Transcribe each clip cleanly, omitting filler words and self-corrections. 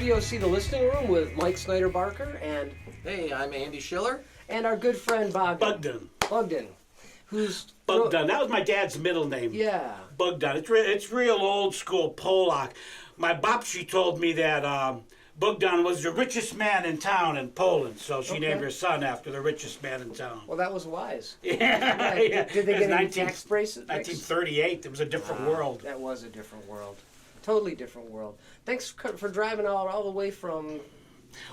WOC The Listening Room with Mike Snyder-Barker and... Hey, I'm Andy Schiller. And our good friend Bogden. Bogden. Who's... Bogden. That was my dad's middle name. Yeah. Bogden. It's real old school Polak. My bobshi told me that Bogdan was the richest man in town in Poland, so she named her son after the richest man in town. Well, that was wise. Yeah. Did they get any tax bracelets? 1938. It was a different world. That was a different world. Totally different world. Thanks for driving all the way from...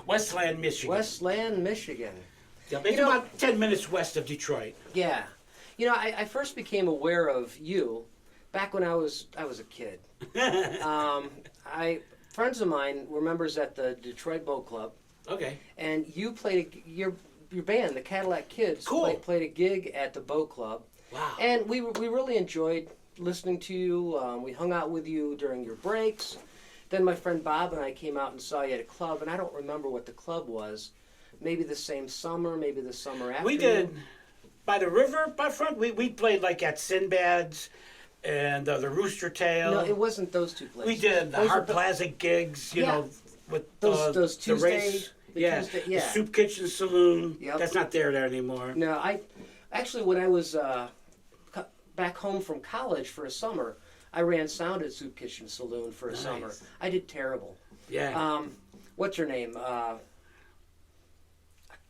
Westland, Michigan. Westland, Michigan. Yeah, it's about 10 minutes west of Detroit. Yeah. You know, I first became aware of you back when I was a kid. Friends of mine were members at the Detroit Boat Club. Okay. And you played your band, the Cadillac Kids, played a gig at the Boat Club. Wow. And we really enjoyed listening to you. We hung out with you during your breaks. Then my friend Bob and I came out and saw you at a club, and I don't remember what the club was. Maybe the same summer, maybe the summer after. We did. By the river, by front, we played like at Sinbad's and the Rooster Tail. No, it wasn't those two places. We did the Hart Plaza gigs, you know, with those Tuesday, the race. The Soup Kitchen Saloon. Yep. That's not there anymore. No, I actually, when I was back home from college for a summer, I ran sound at Soup Kitchen Saloon for a summer. I did terrible. Yeah. What's her name?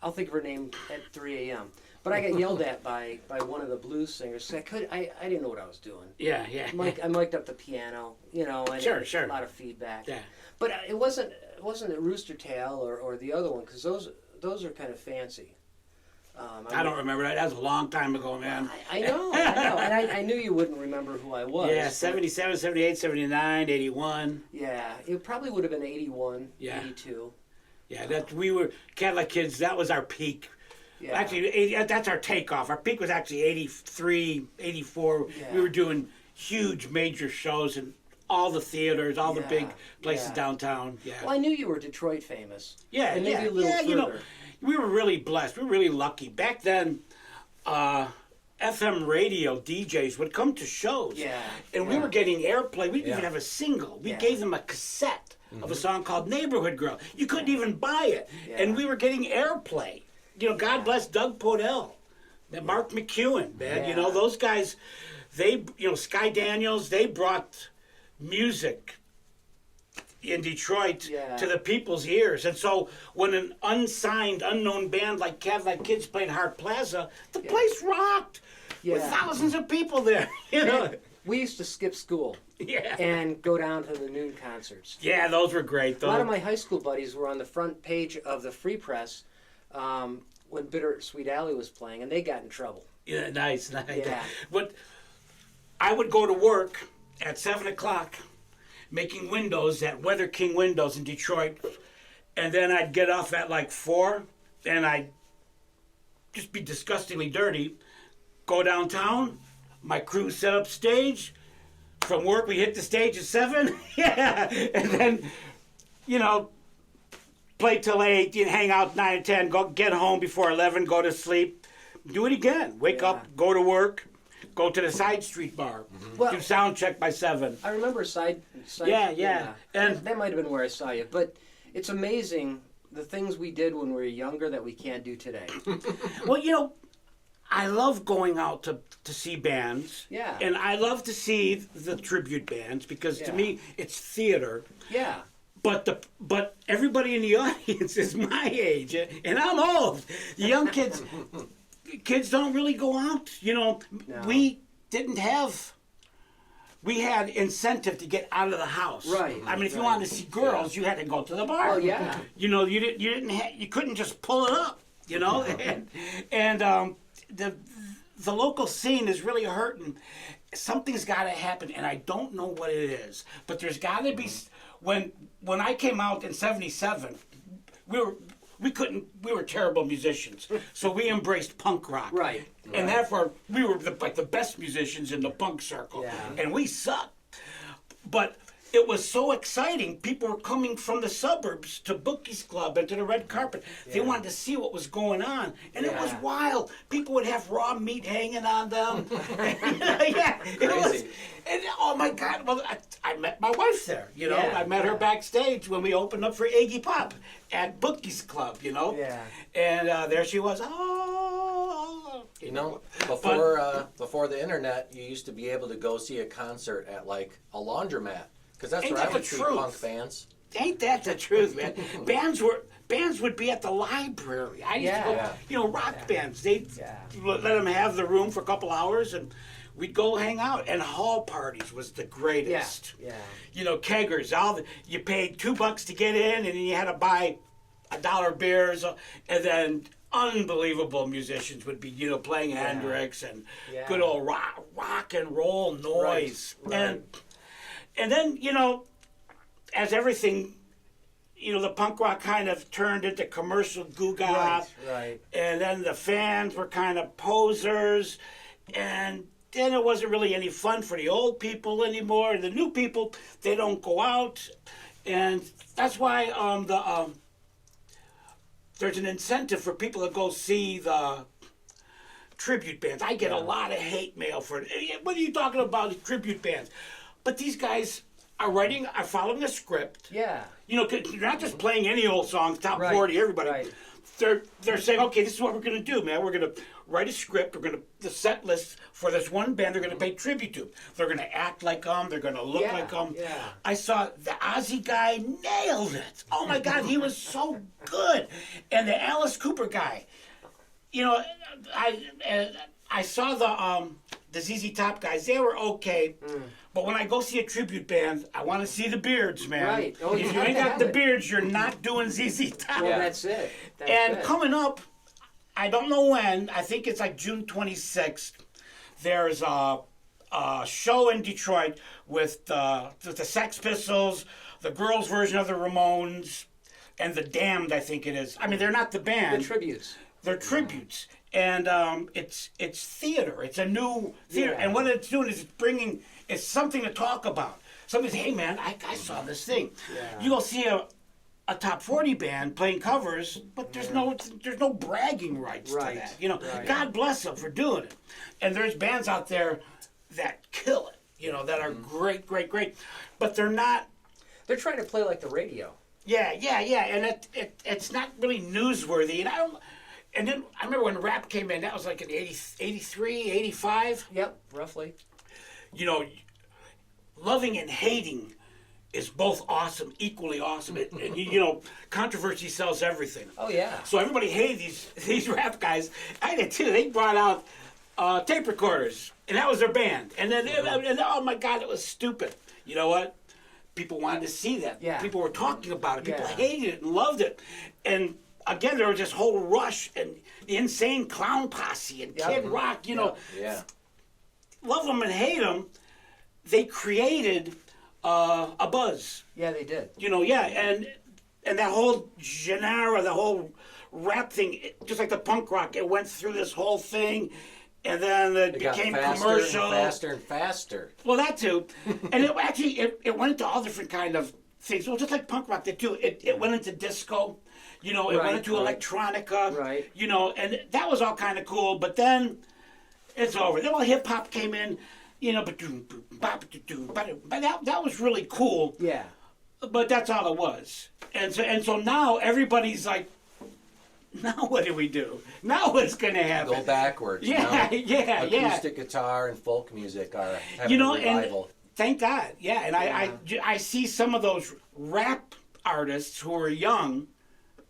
I'll think of her name at 3 a.m. But I got yelled at by one of the blues singers. So I didn't know what I was doing. Yeah. I mic'd up the piano, you know, and sure. A lot of feedback. Yeah. But it wasn't a Rooster Tail or the other one, because those are kind of fancy. I don't remember that. That was a long time ago, man. I know. And I knew you wouldn't remember who I was. Yeah, 77, 78, 79, 81. Yeah, it probably would have been 81, 82. Yeah, we were Cadillac Kids. That was our peak. Yeah. Actually, that's our takeoff. Our peak was actually 83, 84. Yeah. We were doing huge major shows in all the theaters, all the big places downtown. Yeah. Well, I knew you were Detroit famous. Yeah, and maybe a little further. You know, we were really blessed. We were really lucky. Back then, FM radio DJs would come to shows. Yeah. And we were getting airplay. We didn't even have a single. We gave them a cassette of a song called Neighborhood Girl. You couldn't even buy it. Yeah. And we were getting airplay. You know, God bless Doug Podell, Mark McEwen, man. Yeah. You know, those guys, Sky Daniels, they brought music in Detroit to the people's ears. And so when an unsigned, unknown band like Cadillac Kids played Hart Plaza, the place rocked with thousands of people there. You know, we used to skip school and go down to the noon concerts. Yeah, those were great. A lot of my high school buddies were on the front page of the Free Press when Bittersweet Alley was playing, and they got in trouble. Yeah, nice. Yeah. But I would go to work at 7 o'clock making windows at Weather King Windows in Detroit, and then I'd get off at like 4, and I'd just be disgustingly dirty, go downtown, my crew set up stage. From work, we hit the stage at 7, and then, you know, play till 8, you hang out 9 and 10, go get home before 11, go to sleep, do it again, wake up, go to work, go to the side street bar, do sound check by 7. I remember side yeah. And that might have been where I saw you, but it's amazing the things we did when we were younger that we can't do today. Well, you know, I love going out to see bands. Yeah. And I love to see the tribute bands because to me it's theater. Yeah. But everybody in the audience is my age, and I'm old. The young kids don't really go out. You know, we had incentive to get out of the house. Right. I mean, if you wanted to see girls, you had to go to the bar. Oh yeah. You know, you couldn't just pull it up. You know, and the local scene is really hurting. Something's got to happen, and I don't know what it is. But there's got to be. When I came out in '77, we were terrible musicians, so we embraced punk rock. Right. And therefore we were like the best musicians in the punk circle, and we sucked. But it was so exciting. People were coming from the suburbs to Bookie's Club and to the red carpet. They wanted to see what was going on, and it was Yeah. wild. People would have raw meat hanging on them. Yeah, it was. Crazy. And oh my God! Well, I met my wife there. You know, Yeah, I met her yeah. backstage when we opened up for Iggy Pop at Bookie's Club. You know, Yeah. and there she was. Oh, You know, But- before the internet, you used to be able to go see a concert at like a laundromat, because that's Ain't where I that would the see truth? punk bands. Ain't that the truth, man? Bands would be at the library. I used to go, Yeah. you know, rock bands. They'd Yeah. let them have the room for a couple hours, and we'd go hang out. And hall parties was the Yeah. greatest. Yeah. You know, keggers. You paid $2 to get in, and then you had to buy $1 beers, and then unbelievable musicians would be, you know, playing Hendrix and Yeah. good old rock and roll noise. Right. And then, you know, as everything, you know, the punk rock kind of turned into commercial goo-gah. Right. And then the fans were kind of posers. And then it wasn't really any fun for the old people anymore. The new people, they don't go out. And that's why there's an incentive for people to go see the tribute bands. I get a lot of hate mail for it. What are you talking about, tribute bands? But these guys are following a script. Yeah. You know, they're not just playing any old songs, top Right, 40, everybody. right. They're saying, okay, this is what we're going to do, man. We're going to write a script. We're going to the set list for this one band. They're going to pay tribute to. They're going to act like them. They're going to look Yeah, like them. yeah. I saw the Ozzy guy nailed it. Oh my God, he was so good. And the Alice Cooper guy. You know, I saw the ZZ Top guys. They were okay. But when I go see a tribute band, I want to see the beards, man. Right. Oh, you if you have ain't to got have the it. beards, you're not doing ZZ Top. Well, that's it. That's And it. coming up, I don't know when, I think it's like June 26th, there's a show in Detroit with the Sex Pistols, the girls' version of the Ramones, and the Damned, I think it is. I mean, they're not the band. The tributes. They're tributes. And it's theater. It's a new theater. Yeah. And what it's doing is it's something to talk about. Somebody say, hey man, I saw this thing. Yeah. You go see a top 40 band playing covers, but there's no bragging rights Right, to that. You know, right. God bless them for doing it. And there's bands out there that kill it, you know, that are great, great, great. But they're not. They're trying to play like the radio. Yeah, and it's not really newsworthy. And then I remember when rap came in, that was like in 83, 85. Yep, roughly. You know, loving and hating is both awesome, equally awesome. And you know, controversy sells everything. Oh yeah. So everybody hated these rap guys. I did too. They brought out tape recorders, and that was their band. And then, and oh my God, it was stupid. You know what? People wanted to see that. Yeah. People were talking about it. People Yeah. hated it and loved it. And again, there was this whole rush and the Insane Clown Posse and Yep. Kid Rock. You know, Yeah. love them and hate them. They created a buzz. Yeah, they did. You know, yeah, and that whole genre, the whole rap thing, just like the punk rock, it went through this whole thing, and then it It got became faster commercial. and faster and faster. Well, that too, and it actually it went into all different kind of things. Well, just like punk rock did too. It went into disco. You know, it Right, went into right. electronica. Right. You know, and that was all kind of cool. But then it's over. Then all hip hop came in. You know, but that was really cool. Yeah. But that's all it was. And so now everybody's like, now what do we do? Now what's going to happen? Go backwards. Yeah, now. yeah. Acoustic guitar and folk music are having You know, a and revival. thank God. Yeah, and I see some of those rap artists who are young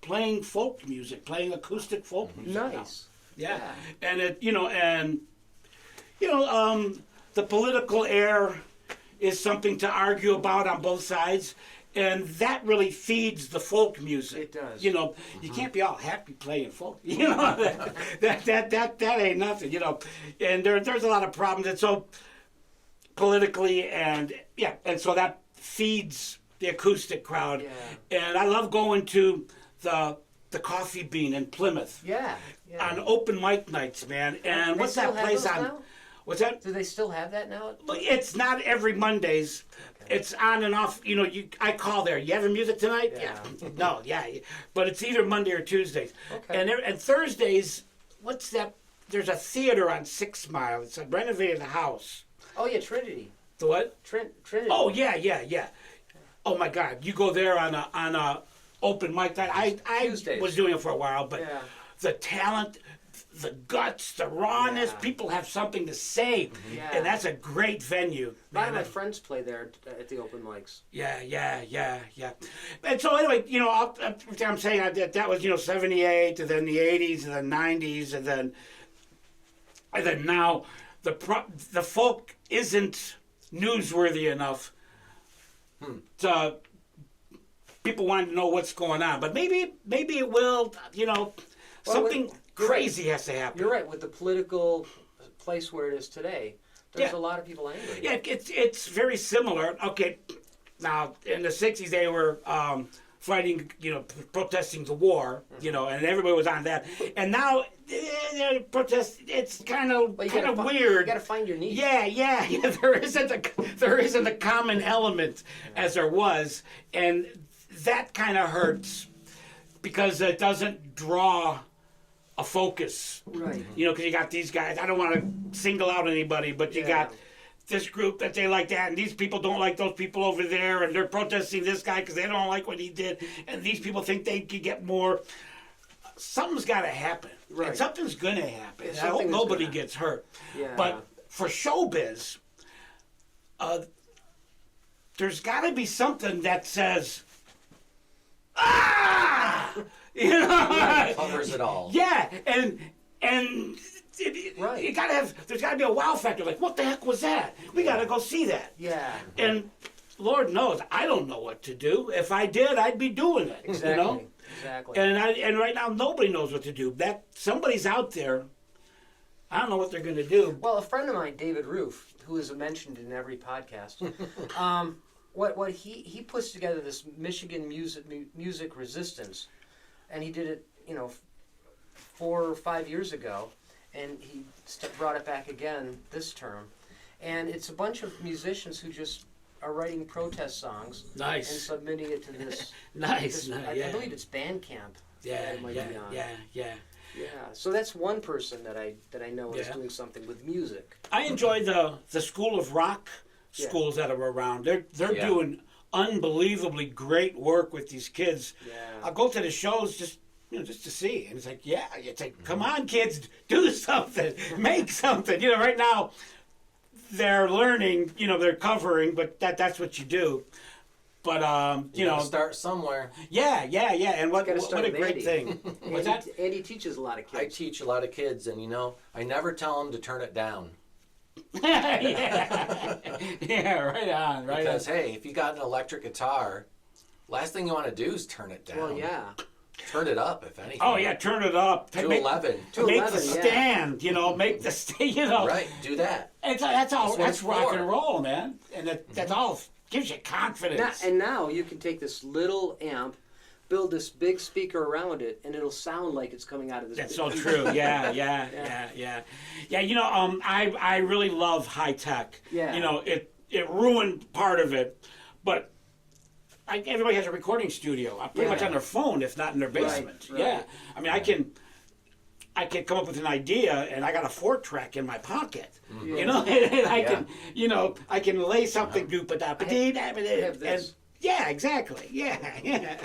playing folk music, playing acoustic folk music. now. Nice. Yeah. And the political air is something to argue about on both sides, and that really feeds the folk music. It does. You know, you can't be all happy playing folk. You know, that ain't nothing. You know, and there's a lot of problems, and so politically, and so that feeds the acoustic crowd. Yeah. And I love going to the Coffee Bean in Plymouth Yeah. on open mic nights, man. And They what's still that have place those on? now? What's that? Do they still have that now? But it's not every Mondays. Okay. It's on and off. You know, I call there. You having music tonight? Yeah. No, yeah. But it's either Monday or Tuesdays. Okay. And Thursdays, what's that? There's a theater on 6 Mile. It's a renovated house. Oh yeah, Trinity. The what? Trinity. Oh yeah. Oh my God, you go there on a open mic night. I Tuesdays. was doing it for a while, but Yeah. the talent, the guts, the rawness, Yeah. people have something to say, Yeah. and that's a great venue. A lot of man. my friends play there at the open mics. Yeah. And so anyway, you know, I'm saying that was 78, and then the 80s, and then 90s, and then now the folk isn't newsworthy enough to people want to know what's going on. But maybe it will. You know, something crazy has to happen. You're right. With the political place where it is today, there's Yeah. a lot of people angry. Yeah, it's very similar. Okay, now in the '60s they were fighting, protesting the war, and everybody was on that. And now they're protest. It's kind of Well, weird. You got to find your niche. Yeah. There isn't a common element as there was, and that kind of hurts because it doesn't draw a focus. Right. Because you got these guys. I don't want to single out anybody, but you Yeah. got this group that they like that, and these people don't like those people over there, and they're protesting this guy because they don't like what he did, and these people think they could get more. Something's got to happen. Right. And something's going to happen. Yeah, And I hope something is nobody gonna gets hurt. Yeah. But for showbiz, there's got to be something that says, ah! Covers it all. Yeah, and Right. you gotta have. There's gotta be a wow factor. Like, what the heck was that? We gotta go see that. Yeah. And Lord knows, I don't know what to do. If I did, I'd be doing it. Exactly. Exactly. And right now, nobody knows what to do. That somebody's out there. I don't know what they're gonna do. Well, a friend of mine, David Roof, who is mentioned in every podcast, what he puts together this Michigan music resistance, and he did it, 4 or 5 years ago, and he brought it back again this term, and it's a bunch of musicians who just are writing protest songs and Nice, submitting it to this. nice, I yeah, believe it's Bandcamp. yeah, it might be on. yeah. Yeah. So that's one person that I know is Yeah. doing something with music. I enjoy the School of Rock Yeah. schools that are around. They're Yeah. doing unbelievably great work with these kids. Yeah. I'll go to the shows just to see, and it's like, come on, kids, do something, make something. Right now they're learning, they're covering, but that's what you do. But You gotta start somewhere. yeah, and what Gotta start a with great Andy. thing. What's that? Andy teaches a lot of I kids. teach a lot of kids, and I never tell them to turn it down. yeah, right on. Because hey, if you got an electric guitar, last thing you want to do is turn it down. Well, yeah. Turn it up, if anything. Oh yeah, turn it up. To Make- 11. To Make 11, the yeah. stand, make the stand, Right, do that. That's all. That's what That's it's rock for. and roll, man, and that's all gives you confidence. Now you can take this little amp, build this big speaker around it, and it'll sound like it's coming out of this. That's big so true. Yeah. I really love high tech. Yeah. It ruined part of it, but everybody has a recording studio, pretty much Yeah. on their phone, if not in their basement. Right. Yeah. I mean, I can come up with an idea, and I got a 4-track in my pocket. Yeah. And I can lay something. have this. And yeah, exactly. Yeah.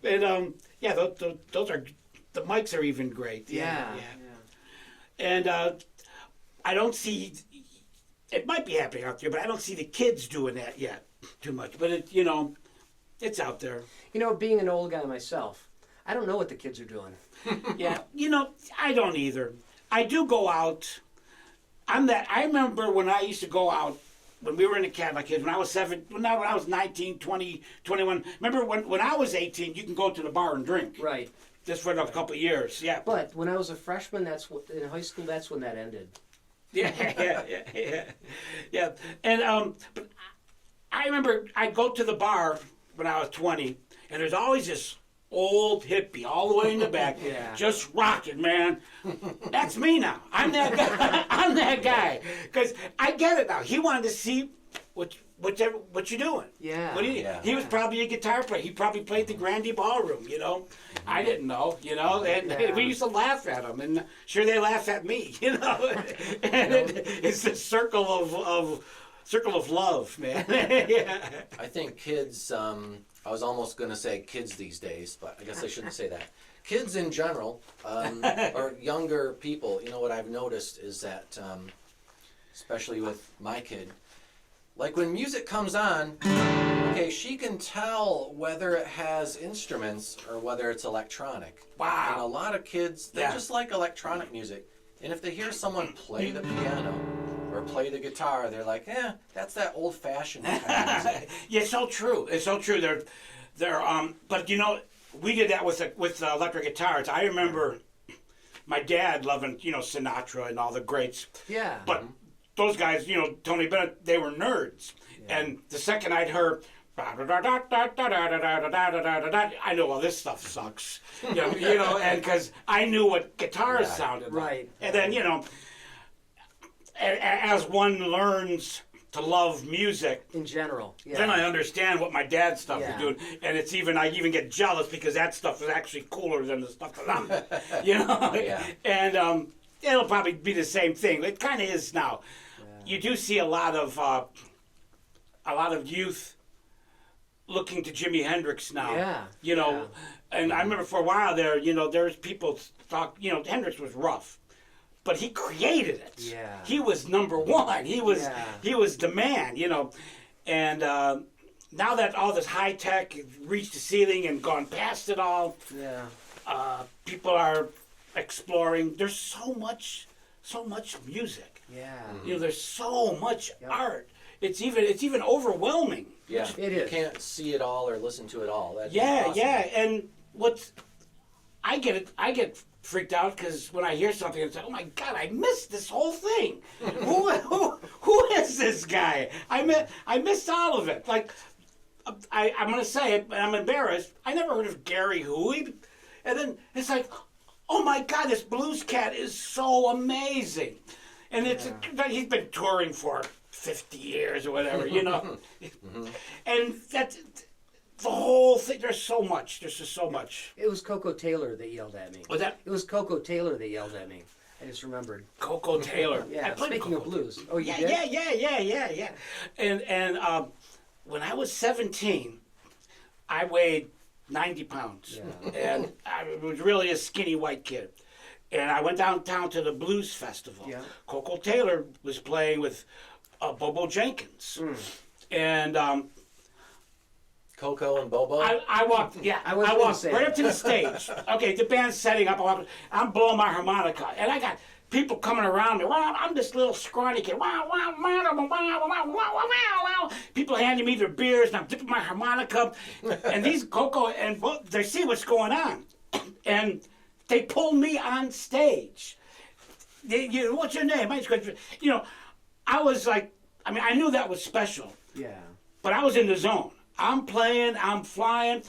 And those are the mics are even great. Yeah. And I don't see. It might be happening out there, but I don't see the kids doing that yet too much. But it's out there. Being an old guy myself, I don't know what the kids are doing. Yeah, I don't either. I do go out. I remember when I used to go out when we were in the Cadillac kids, when I was 7, when I was 19, 20, 21. Remember when I was 18, you can go to the bar and drink. Right. Just for a couple of years, yeah. But when I was a freshman, in high school, that's when that ended. Yeah. And but I remember I'd go to the bar when I was 20, and there's always this old hippie all the way in the back, Yeah. just rocking, man. That's me now. I'm that guy. I'm that guy. Because I get it now. He wanted to see what you doing. Yeah. What do you? Yeah. He was probably a guitar player. He probably played the Grande Ballroom. You know, I didn't know. You know, and Yeah. we used to laugh at him, and sure they laugh at me. You know, and it's the circle of love, man. Yeah. I think kids, I was almost going to say kids these days, but I guess I shouldn't say that. Kids in general, or younger people, you know, what I've noticed is that, especially with my kid, like when music comes on, okay, she can tell whether it has instruments or whether it's electronic. Wow. And a lot of kids, they just like electronic music. And if they hear someone play the piano or play the guitar, they're like, that's that old-fashioned kind of music. Yeah, it's so true. It's so true. But you know, we did that with electric guitars. I remember my dad loving, you know, Sinatra and all the greats. Yeah. But those guys, you know, Tony Bennett, they were nerds. Yeah. And the second I'd heard, I know, well, this stuff sucks. You know, and because I knew what guitars sounded like. Right. And then, you know, as one learns to love music, In general. Yeah. then I understand what my dad's stuff Yeah. is doing, and I even get jealous because that stuff is actually cooler than the stuff that I'm doing, you know. Yeah. And it'll probably be the same thing. It kind of is now. Yeah. You do see a lot of youth looking to Jimi Hendrix now. Yeah. You know, and I remember for a while there, you know, there's people talk. You know, Hendrix was rough. But he created it. Yeah. He was number one. He was Yeah. the man, you know. And now that all this high tech reached the ceiling and gone past it all, Yeah. people are exploring. There's so much music. Yeah. You know, there's so much Yep. art. It's even overwhelming. Yeah, It you is. can't see it all or listen to it all. That'd be Yeah, impossible. yeah. And I get freaked out because when I hear something, it's like, oh my God, I missed this whole thing. who is this guy? I missed all of it. Like, I'm gonna say it, but I'm embarrassed. I never heard of Gary Huey, and then it's like, oh my God, this blues cat is so amazing, and he's been touring for 50 years or whatever, you know, and that's. The whole thing, there's so much. There's just so much. It was Coco Taylor that yelled at me. Was that It was Coco Taylor that yelled at me. I just remembered. Coco Taylor? I Yeah. played Speaking of Coco blues. Taylor. Oh, you Yeah. did? And when I was 17, I weighed 90 pounds. Yeah. And I was really a skinny white kid. And I went downtown to the blues festival. Yeah. Coco Taylor was playing with Bobo Jenkins. And Coco and Bobo. I walked, I was I gonna walked say right that. up to the stage. Okay, the band's setting up. I'm blowing my harmonica, and I got people coming around me. Wow, I'm this little scrawny kid. Wow, wow, wow, wow, wow, wow, wow, wow. People handing me their beers, and I'm dipping my harmonica. And these Coco and they see what's going on, and they pull me on stage. What's your name? You know, I was like, I mean, I knew that was special, Yeah. but I was in the zone. I'm playing, I'm flying.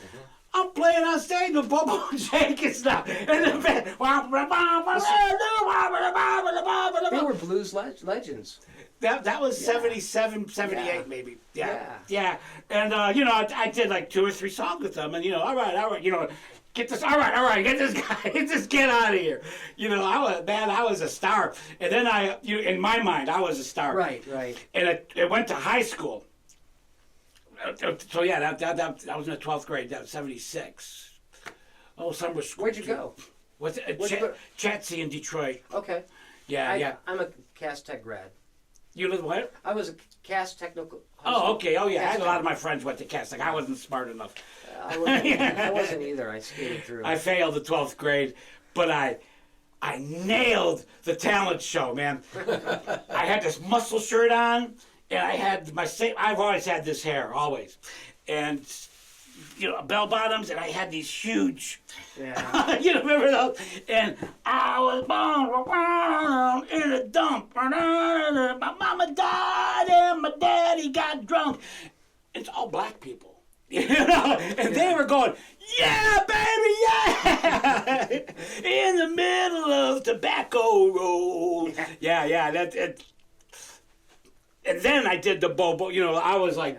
I'm playing on stage with Bobo Jenkins now. And the band. They were blues legends. That was 77, 78 Yeah. maybe. Yeah. And, you know, I did like 2 or 3 songs with them. And, you know, all right, you know, get this, all right, get this guy, get this kid out of here. You know, I was a star. And then in my mind, I was a star. Right. And it went to high school. So yeah, that was in the 12th grade. That was 76. Oh, summer school. Where'd you go? What's it? Where'd you go? Chatsey in Detroit. Okay. Yeah. I'm a Cast Tech grad. You live what? I was a Cast Technical. Oh, okay. Oh, yeah. I had a Cast lot of my friends went to Cass. Like, I wasn't smart enough. I wasn't either. I skated through. I failed the 12th grade, but I nailed the talent show, man. I had this muscle shirt on, and I had I've always had this hair, always. And, you know, bell bottoms, and I had these huge, Yeah. you know, remember those? And I was born in a dump. My mama died, and my daddy got drunk. It's all black people. You know, and they were going, yeah, baby, yeah, in the middle of Tobacco Road. Yeah, and then I did the Bobo. You know, I was like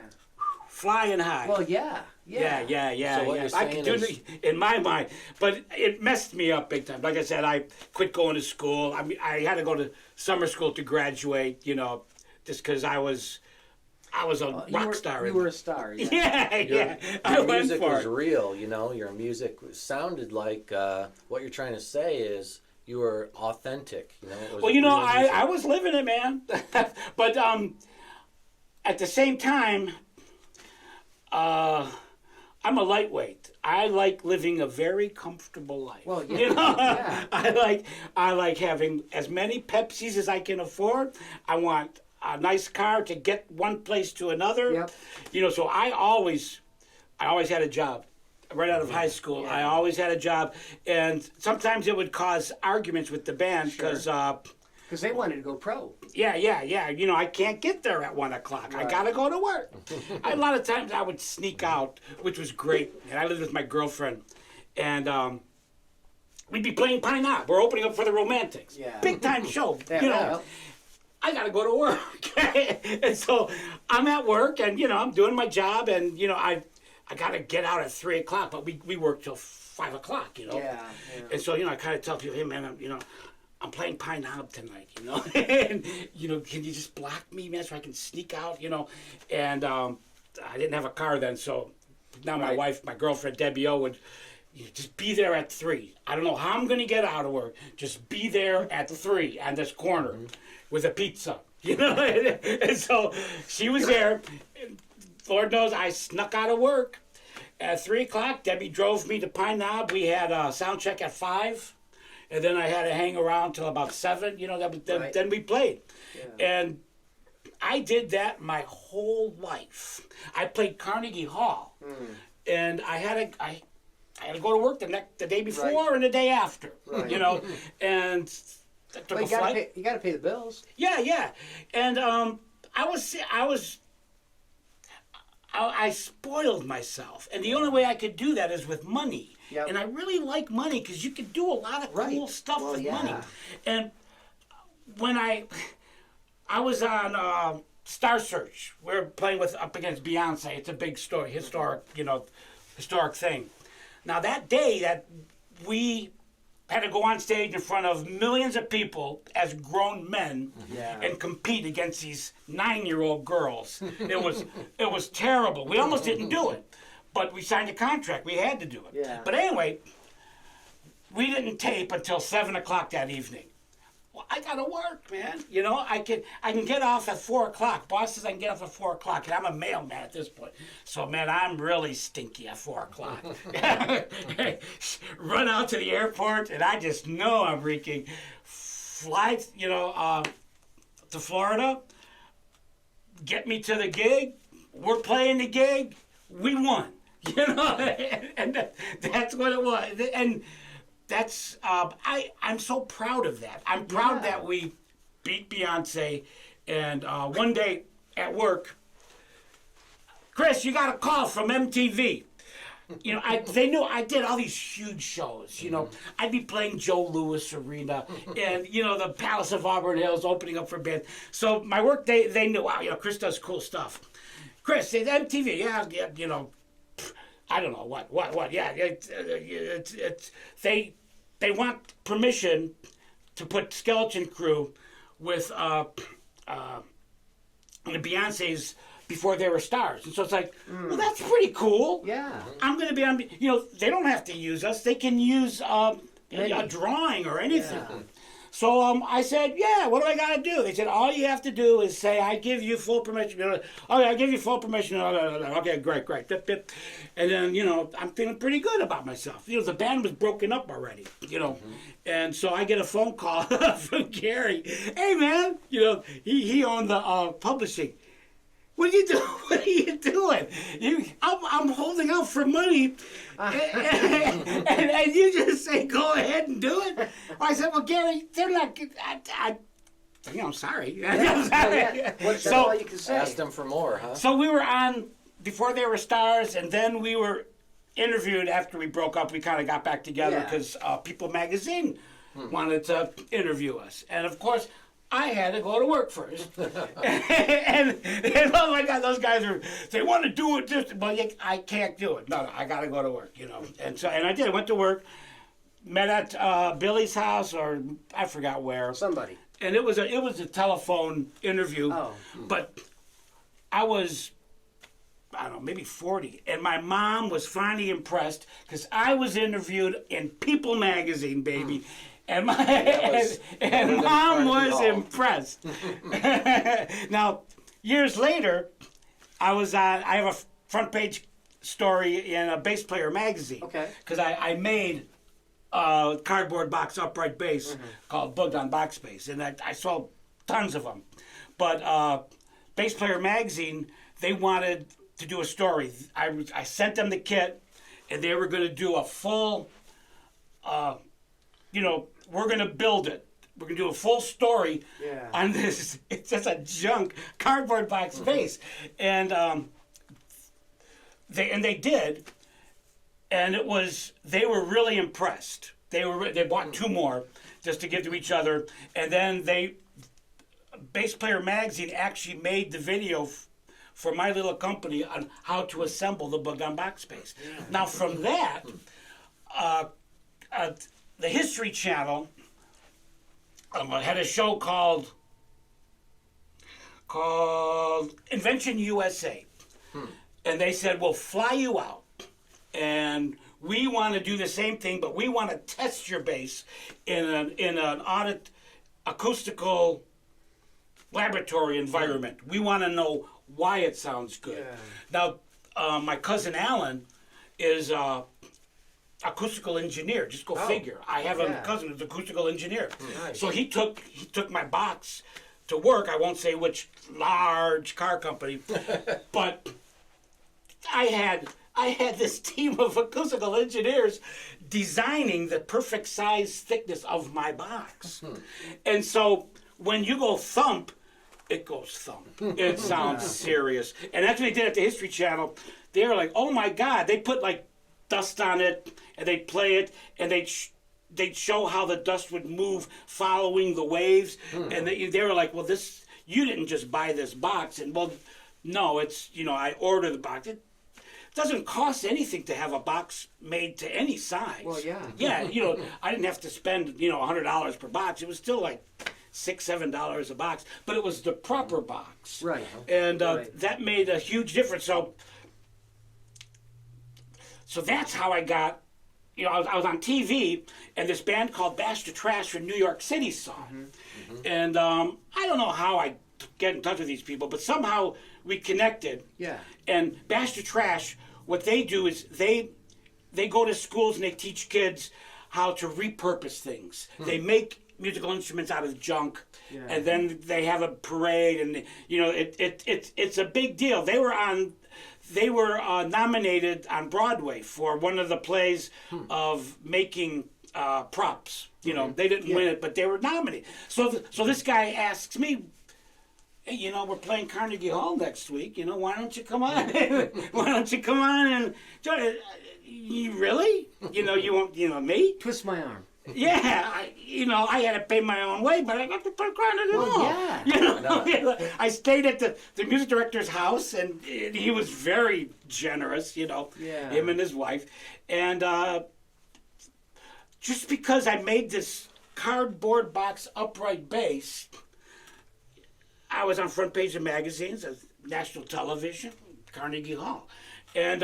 flying high. Well, yeah. Yeah. So what you're I could do saying it in my mind, but it messed me up big time. Like I said, I quit going to school. I mean, I had to go to summer school to graduate. You know, just because I was a rock star. You were a star. Yeah. Yeah. I Your went music for was it. real, you know. Your music sounded like what you're trying to say is you were authentic. You know. It was Well, you know, real music. I was living it, man. But at the same time, I'm a lightweight. I like living a very comfortable life. Well, yeah. You know, Yeah. I like having as many Pepsis as I can afford. I want a nice car to get one place to another. Yep. You know, so I always had a job. Right out of high school, Yeah. I always had a job, and sometimes it would cause arguments with the band because. Because they wanted to go pro. Yeah. You know, I can't get there at 1 o'clock. I Right. gotta go to work. A lot of times I would sneak out, which was great. And I lived with my girlfriend, and we'd be playing Pine Knob. We're opening up for the Romantics. Yeah. Big time show. Yeah, You know, yeah. I gotta go to work. And so I'm at work, and you know, I'm doing my job, and you know, I gotta get out at 3 o'clock, but we work till 5 o'clock. You know. Yeah. And so, you know, I kind of tell people, hey, man, I'm playing Pine Knob tonight, you know. And, you know, can you just block me, man, so I can sneak out, you know. And I didn't have a car then, so now my Right. wife, my girlfriend, Debbie O, would just be there at 3. I don't know how I'm going to get out of work. Just be there at 3 on this corner with a pizza, you know. And so she was there. Lord knows I snuck out of work. At 3 o'clock, Debbie drove me to Pine Knob. We had a sound check at 5. And then I had to hang around till about 7. You know, Right. then we played. Yeah. And I did that my whole life. I played Carnegie Hall. And I had to go to work the day before Right. and the day after. Right. You know, and I took Well, a you gotta flight. pay. You gotta pay the bills. Yeah. And I spoiled myself, and the only way I could do that is with money. Yep. And I really like money because you can do a lot of cool Right. stuff Well, with yeah. money. And when I was on Star Search, we were playing up against Beyonce. It's a big story, historic thing. Now that day that we had to go on stage in front of millions of people as grown men Yeah. and compete against these 9-year-old girls. It was terrible. We almost didn't do it, but we signed a contract. We had to do it. Yeah. But anyway, we didn't tape until 7 o'clock that evening. Well, I gotta work, man. You know, I can get off at 4 o'clock. Boss says I can get off at 4 o'clock, and I'm a mailman at this point. So, man, I'm really stinky at 4 o'clock. Run out to the airport, and I just know I'm reeking. Fly, to Florida. Get me to the gig. We're playing the gig. We won. You know, and that's what it was. And that's I'm so proud of that. I'm proud Yeah. that we beat Beyonce. And one day at work, Chris, you got a call from MTV. You know, they knew I did all these huge shows. You know, I'd be playing Joe Louis Arena, and you know the Palace of Auburn Hills opening up for bands. So my work, they knew. Wow, you know, Chris does cool stuff. Chris, it's MTV. Yeah, you know. I don't know what. Yeah, they want permission to put Skeleton Crew with the Beyonces before they were stars, and so it's like, well, that's pretty cool. Yeah. I'm going to be on. You know, they don't have to use us. They can use a drawing or anything. Yeah. So I said, yeah, what do I got to do? They said, all you have to do is say, I give you full permission. Okay, I give you full permission. Okay, great. Dip, dip. And then, you know, I'm feeling pretty good about myself. You know, the band was broken up already, you know. And so I get a phone call from Gary. Hey, man, you know, he owned the publishing. What are you doing? What are you doing? I'm holding out for money, and you just say go ahead and do it. I said, well, Gary, they're not. I'm sorry. I'm sorry. Yeah. That's all you can say. Asked them for more, huh? So we were on before they were stars, and then we were interviewed after we broke up. We kind of got back together Yeah. because People Magazine wanted to interview us, and of course I had to go to work first. and oh my God, those guys they want to do it just, but I can't do it. No, I got to go to work, And I did. I went to work, met at Billy's house, or I forgot where. Somebody. And it was a telephone interview. Oh. But I was, I don't know, maybe 40. And my mom was finally impressed because I was interviewed in People Magazine, baby. And my and mom was impressed. Now, years later, I have a front page story in a Bass Player magazine. Okay. Because I made a cardboard box upright bass called Bogden box bass, and I sold tons of them. But Bass Player magazine, they wanted to do a story. I sent them the kit, and they were going to do a full, we're going to build it. We're going to do a full story on this. It's just a junk cardboard box bass. And they did. And they were really impressed. They bought 2 more just to give to each other. And then Bass Player Magazine actually made the video for my little company on how to assemble the Bogden box bass. Now from that, the History Channel had a show called Invention USA. And they said, we'll fly you out. And we want to do the same thing, but we want to test your bass in an acoustical laboratory environment. We want to know why it sounds good. Now, my cousin Alan is acoustical engineer. Just go figure. I have a cousin who's acoustical engineer. Nice. So he took my box to work. I won't say which large car company, but I had this team of acoustical engineers designing the perfect size thickness of my box. And so when you go thump, it goes thump. It sounds serious. And that's what they did at the History Channel. They were like, oh my God. They put like dust on it, and they'd play it, and they'd show how the dust would move following the waves. And they were like, well, you didn't just buy this box. And well, no, it's, I ordered the box. It doesn't cost anything to have a box made to any size. Well, yeah. Yeah, I didn't have to spend, $100 per box. It was still like $6, $7 a box, but it was the proper box. Right. And that made a huge difference. So that's how I got, I was on TV, and this band called Bastard Trash from New York City saw it. And I don't know how I get in touch with these people, but somehow we connected. Yeah. And Bastard Trash, what they do is they go to schools and they teach kids how to repurpose things. They make musical instruments out of junk, and then they have a parade, and it's a big deal. They were nominated on Broadway for one of the plays of making props. They didn't win it, but they were nominated. So this guy asks me, hey, we're playing Carnegie Hall next week. Why don't you come on? Why don't you come on and join it? You really? You want, me? Twist my arm. Yeah, I had to pay my own way, but I got to play Carnegie Hall. Yeah. I stayed at the music director's house, and he was very generous, him and his wife. And just because I made this cardboard box upright bass, I was on front page of magazines, national television, Carnegie Hall. And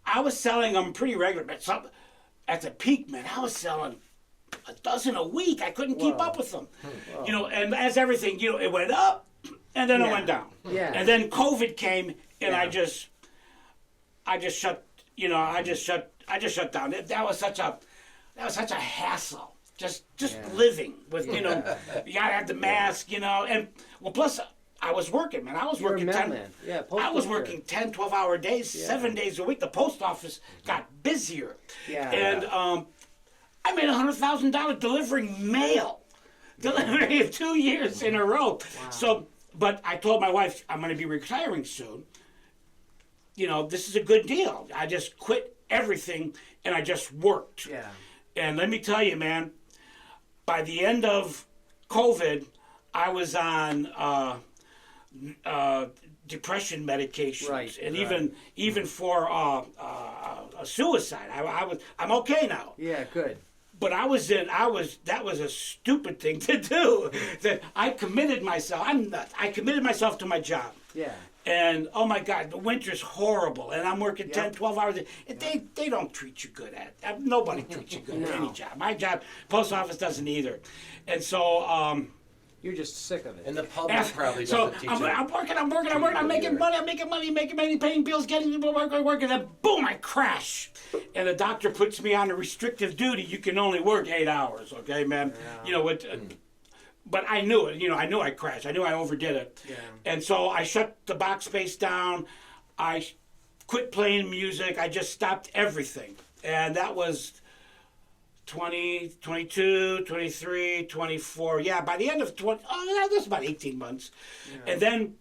I was selling them pretty regular. At the peak, man, I was selling a dozen a week. I couldn't keep up with them. And as everything, it went up, and then it went down. Yeah. And then COVID came, and I just shut down. That was such a hassle. Just living with, you gotta have the mask, and plus I was working, man. I was You're working a mailman. I was working 10, 12-hour days, 7 days a week. The post office got busier. Yeah. And I made $100,000 delivering mail. Delivering 2 years in a row. Wow. So, but I told my wife, I'm going to be retiring soon. this is a good deal. I just quit everything and I just worked. Yeah. And let me tell you, man, by the end of COVID, I was on depression medications, Right, and right. even for a suicide. I'm okay now. Yeah, good. But that was a stupid thing to do. That I committed myself. I committed myself to my job. Yeah. And oh my God, the winter's horrible, and I'm working 10, Yep. 12 hours. They don't treat you good at. Nobody treats you good at any No. job. My job, post office doesn't either. And so You're just sick of it. And the public probably so doesn't teach I'm you. working, I'm making money, paying bills, getting people work, and then boom, I crash. And the doctor puts me on a restrictive duty. You can only work 8 hours, okay, man? Yeah. You know what? But I knew it. I knew I crashed. I knew I overdid it. Yeah. And so I shut the box space down. I quit playing music. I just stopped everything. And that was 20, 22, 23, 24. Yeah, by the end of that was about 18 months. Yeah. And then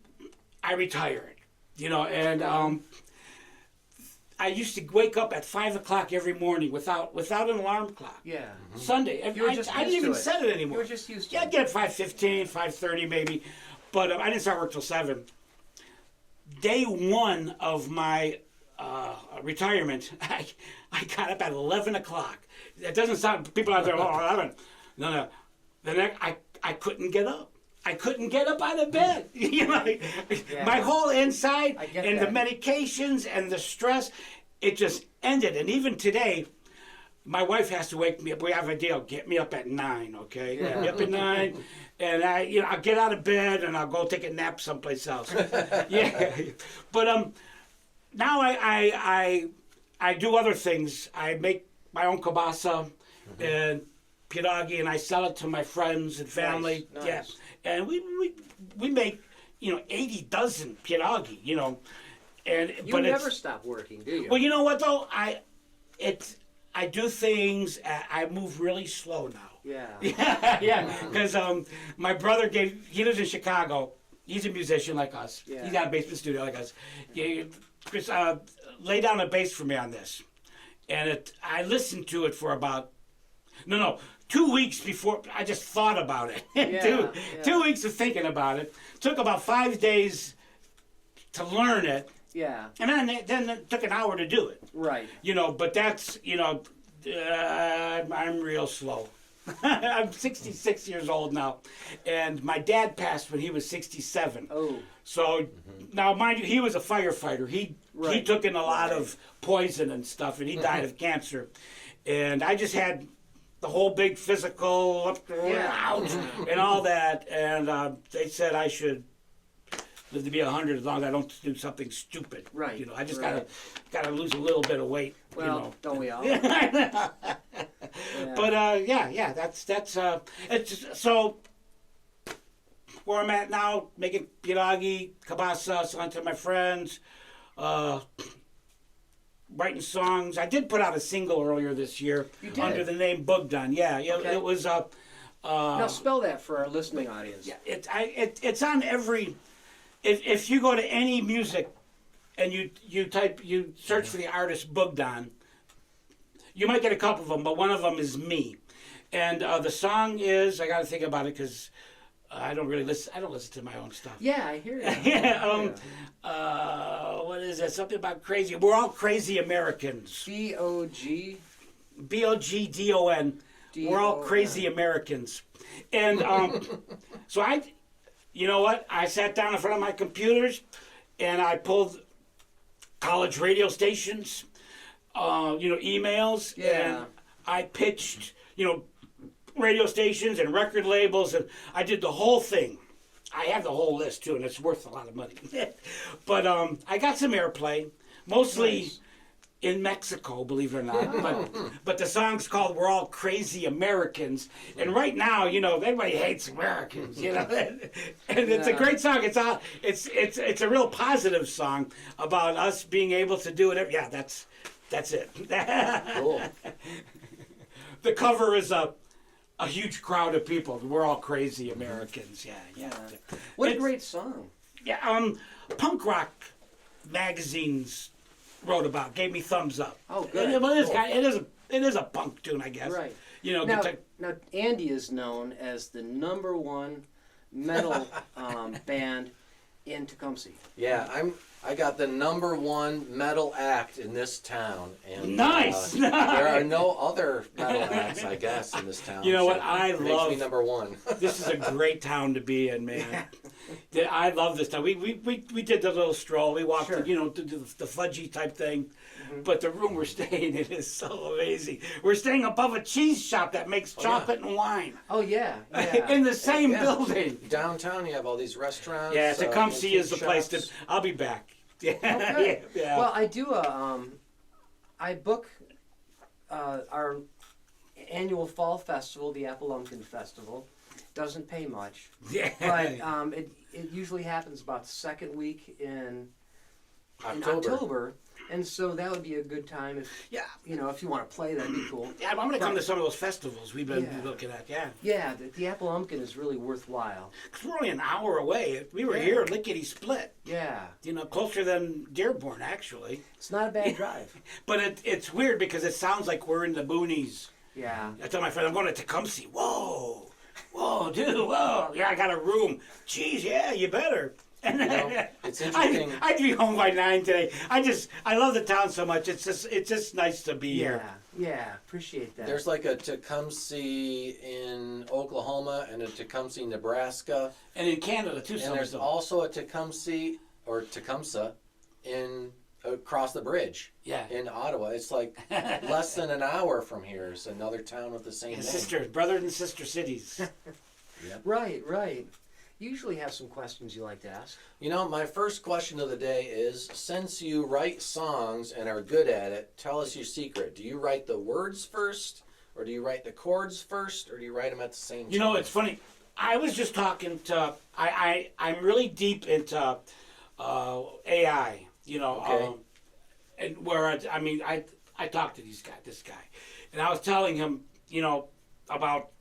I retired, and I used to wake up at 5 o'clock every morning without an alarm clock. Yeah. Sunday. You were I just didn't used even to it. set it anymore. You were just used to Yeah, it. I'd get up 5:15, 5:30 maybe. But I didn't start work till 7. Day one of my retirement, I got up at 11 o'clock. It doesn't sound, people out there, 11. No. Then I couldn't get up. I couldn't get up out of bed. My whole inside I get and that. the medications and the stress, it just ended. And even today, my wife has to wake me up. We have a deal. Get me up at 9, okay? Yeah. Get me up at 9, and I'll get out of bed and I'll go take a nap someplace else. Yeah, but now I do other things. I make my own kielbasa and pierogi, and I sell it to my friends and family. Nice. Yeah, and we make 80 dozen pierogi. And You but never it's, stop working, do you? well, you know what though, I do things. I move really slow now. Yeah. Yeah, because my brother he lives in Chicago. He's a musician like us. Yeah. He's got a basement studio like us. Chris, lay down a bass for me on this. And I listened to it for about, 2 weeks before. I just thought about it. Yeah, Two weeks of thinking about it. Took about 5 days to learn it. Yeah. And then it took an hour to do it. Right. But that's, I'm real slow. I'm 66 years old now. And my dad passed when he was 67. Oh. So now, mind you, he was a firefighter. He Right. took in a lot of poison and stuff, and he died of cancer. And I just had the whole big physical ouch, and all that. And they said I should live to be 100 as long as I don't do something stupid. Right, I just right. gotta lose a little bit of weight. Well, don't we all? Yeah. But that's it's so where I'm at now, making pierogi, kielbasa, selling to my friends, writing songs. I did put out a single earlier this year You did? under the name Bogden. Yeah, Okay. it was Now spell that for our listening audience. yeah, it's on every. If you go to any music, and you search for the artist Bogden, you might get a couple of them, but one of them is me, and the song is, I got to think about it because I don't listen to my own stuff. Yeah, I hear you. Yeah, what is it? Something about crazy. We're all crazy Americans. B-O-G. Bogdon. We're all crazy Americans. And so you know what? I sat down in front of my computers and I pulled college radio stations, emails. Yeah. And I pitched, radio stations and record labels, and I did the whole thing. I have the whole list too, and it's worth a lot of money. But I got some airplay, mostly Nice. in Mexico, believe it or not. But the song's called "We're All Crazy Americans," and right now, everybody hates Americans, and it's a Yeah. great song. It's a real positive song about us being able to do it. Yeah, that's it. Cool. The cover is a huge crowd of people. We're all crazy Americans. Yeah. What a It's- great song. Yeah, punk rock magazines wrote about, gave me thumbs up. Oh, good. It is a punk tune, I guess. Right. You know, Now, Andy is known as the #1 metal band in Tecumseh. Yeah, I got the #1 metal act in this town, and Nice! there are no other metal acts, I guess, in this town. You know what? so I it love- makes me #1. This is a great town to be in, man. I love this town. We did the little stroll. We walked, Sure. you know, to the fudgy type thing. But the room we're staying in is so amazing. We're staying above a cheese shop that makes chocolate and wine Oh yeah, yeah. in the same Yeah. building. Downtown, you have all these restaurants. Yeah, Tecumseh is the antique place to. shops. I'll be back. Yeah, Okay. yeah. Well, I do I book our annual fall festival, the Apple Festival. Doesn't pay much, yeah. but it usually happens about the second week in October, and so that would be a good time if Yeah. if you want to play, that'd be cool. Yeah, I'm going to come to some of those festivals we've been Yeah. looking at. Yeah. Yeah, the Apple is really worthwhile. 'Cause we're only an hour away. We were Yeah. here lickety split. Yeah, You know, closer than Dearborn, actually. it's not a bad drive. But it's weird because it sounds like we're in the boonies. Yeah. I tell my friend, I'm going to Tecumseh. Whoa, dude, whoa. Yeah, I got a room. Jeez, yeah, you better. And it's interesting. I'd be home by 9 today. I love the town so much. It's just nice to be here. Yeah, appreciate that. There's like a Tecumseh in Oklahoma and a Tecumseh, Nebraska. And in Canada too. And there's also a Tecumseh or Tecumseh in across the bridge. Yeah. In Ottawa. It's like less than an hour from here is another town with the same name. Brother and sister cities. Right. You usually have some questions you like to ask. You know, my first question of the day is, since you write songs and are good at it, tell us your secret. Do you write the words first, or do you write the chords first, or do you write them at the same time? You know, it's funny. I was just talking to. I'm really deep into AI. You know, Okay. and where I talked to this guy, and I was telling him, you know, about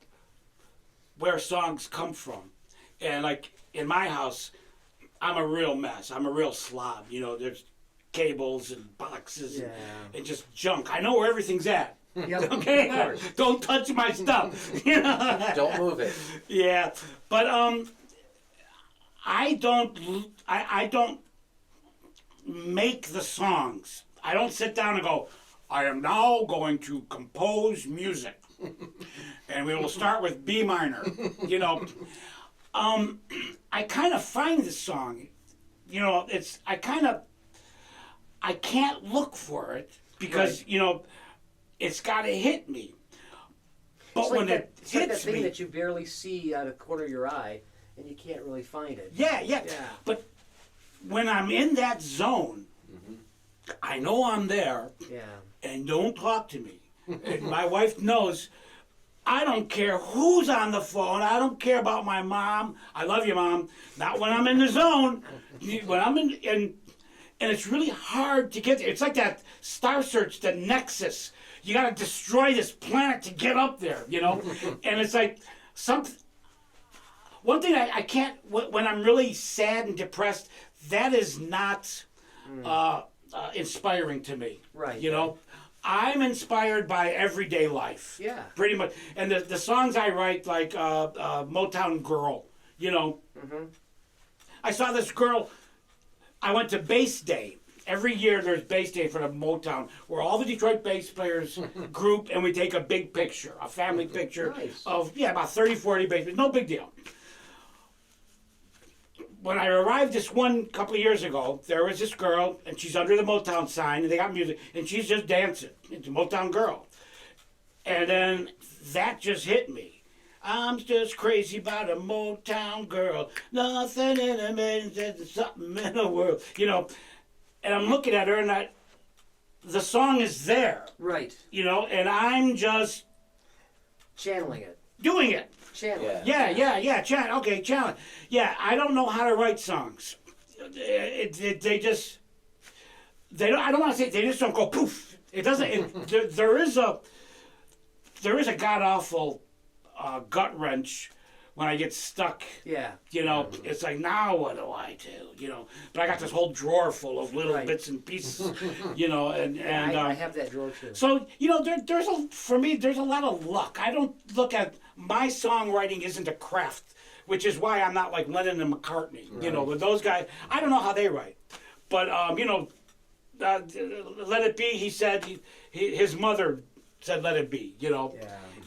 where songs come from, and like in my house, I'm a real mess. I'm a real slob. You know, there's cables and boxes and just junk. I know where everything's at. Yep. Okay, Of course. don't touch my stuff. You know? Don't move it. Yeah, but I don't make the songs. I don't sit down and go, I am now going to compose music, and we will start with B minor. You know, I kind of find the song. You know, I can't look for it because Right. you know, it's got to hit me. But when it it's like that hits thing me, that you barely see out of the corner of your eye, and you can't really find it. yeah. Yeah. But when I'm in that zone, I know I'm there, Yeah. and don't talk to me. And my wife knows. I don't care who's on the phone. I don't care about my mom. I love you, Mom. Not when I'm in the zone. When I'm in, and it's really hard to get there. It's like that Star Search, the Nexus. You got to destroy this planet to get up there, you know? And it's like one thing I can't, when I'm really sad and depressed, that is not inspiring to me. Right. You know? I'm inspired by everyday life. Yeah. Pretty much. And the songs I write, like Motown Girl, you know. Mm-hmm. I saw this girl, I went to Bass Day. Every year there's Bass Day for the Motown, where all the Detroit bass players group and we take a big picture, a family picture Nice. of, about 30, 40 bass players. No big deal. When I arrived this one couple of years ago, there was this girl, and she's under the Motown sign, and they got music, and she's just dancing. It's a Motown girl. And then that just hit me. I'm just crazy about a Motown girl. Nothing in a man, there's something in the world. You know, and I'm looking at her, and the song is there, Right. you know, and I'm just Channeling it. doing it. Channeling. Yeah. Yeah. Challenge. Yeah, I don't know how to write songs. They don't. I don't want to say they just don't go poof. It doesn't. there is a god awful gut wrench when I get stuck. Yeah. It's like, now what do I do? But I got this whole drawer full of little Right. bits and pieces, and I have that drawer too. so for me, there's a lot of luck. I don't look at my songwriting isn't a craft, which is why I'm not like Lennon and McCartney. With those guys, I don't know how they write, but Let It Be. He said his mother said Let It Be. Yeah.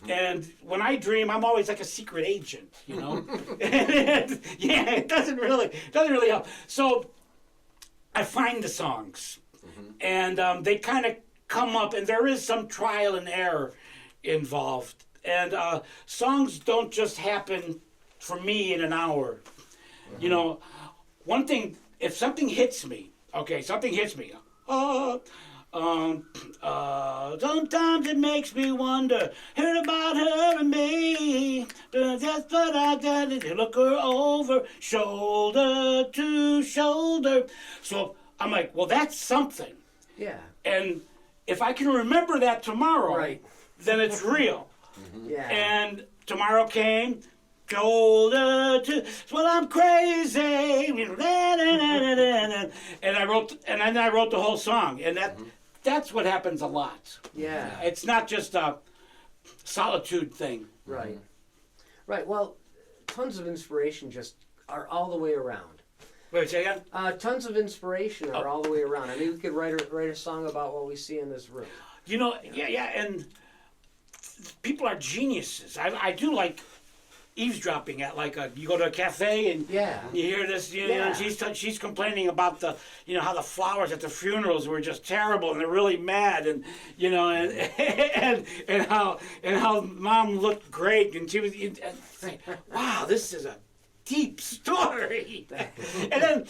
And when I dream, I'm always like a secret agent, And it doesn't really help. So I find the songs, and they kind of come up, and there is some trial and error involved. And songs don't just happen for me in an hour. One thing, if something hits me, sometimes it makes me wonder, heard about her and me, but that's what I got to look her over, shoulder to shoulder. So I'm like, well, that's something. Yeah. And if I can remember that tomorrow, Right. then it's real. Yeah. And tomorrow came, shoulder to, well, I'm crazy. And then I wrote the whole song. And that's what happens a lot. Yeah. It's not just a solitude thing. Right. Right. Well, tons of inspiration just are all the way around. Wait, say again? Tons of inspiration are all the way around. I mean, we could write a song about what we see in this room. Yeah, and people are geniuses. I do like eavesdropping at you go to a cafe and Yeah. you hear this, Yeah. she's complaining about the, how the flowers at the funerals were just terrible and they're really mad and, and how mom looked great and she was, wow, this is a deep story. And then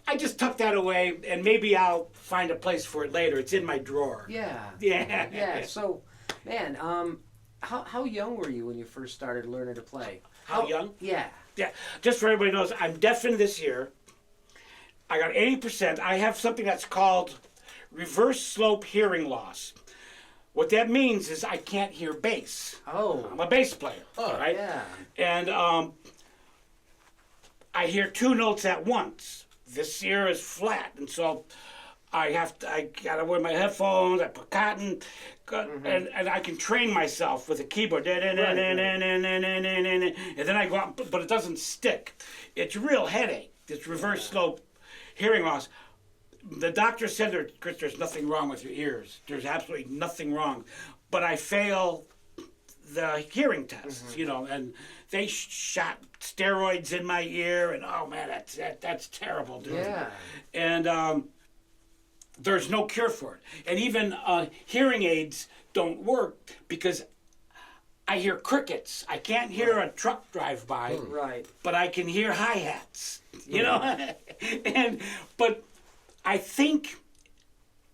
I just tuck that away and maybe I'll find a place for it later. It's in my drawer. Yeah. Yeah. Yeah. So, man, how young were you when you first started learning to play? How young? Yeah. Yeah, just so everybody knows, I'm deafened this year. I got 80%. I have something that's called reverse slope hearing loss. What that means is I can't hear bass. Oh. I'm a bass player, right? Yeah. And I hear two notes at once. This ear is flat, and so I gotta wear my headphones. I put cotton, and I can train myself with a keyboard. And then I go out, but it doesn't stick. It's a real headache. It's reverse slope hearing loss. The doctor said, Chris, there's nothing wrong with your ears. There's absolutely nothing wrong. But I fail the hearing tests, and they shot steroids in my ear, and oh man, that's terrible, dude. Yeah. And there's no cure for it. And even hearing aids don't work because I hear crickets. I can't hear a truck drive by, Right. but I can hear hi-hats, but I think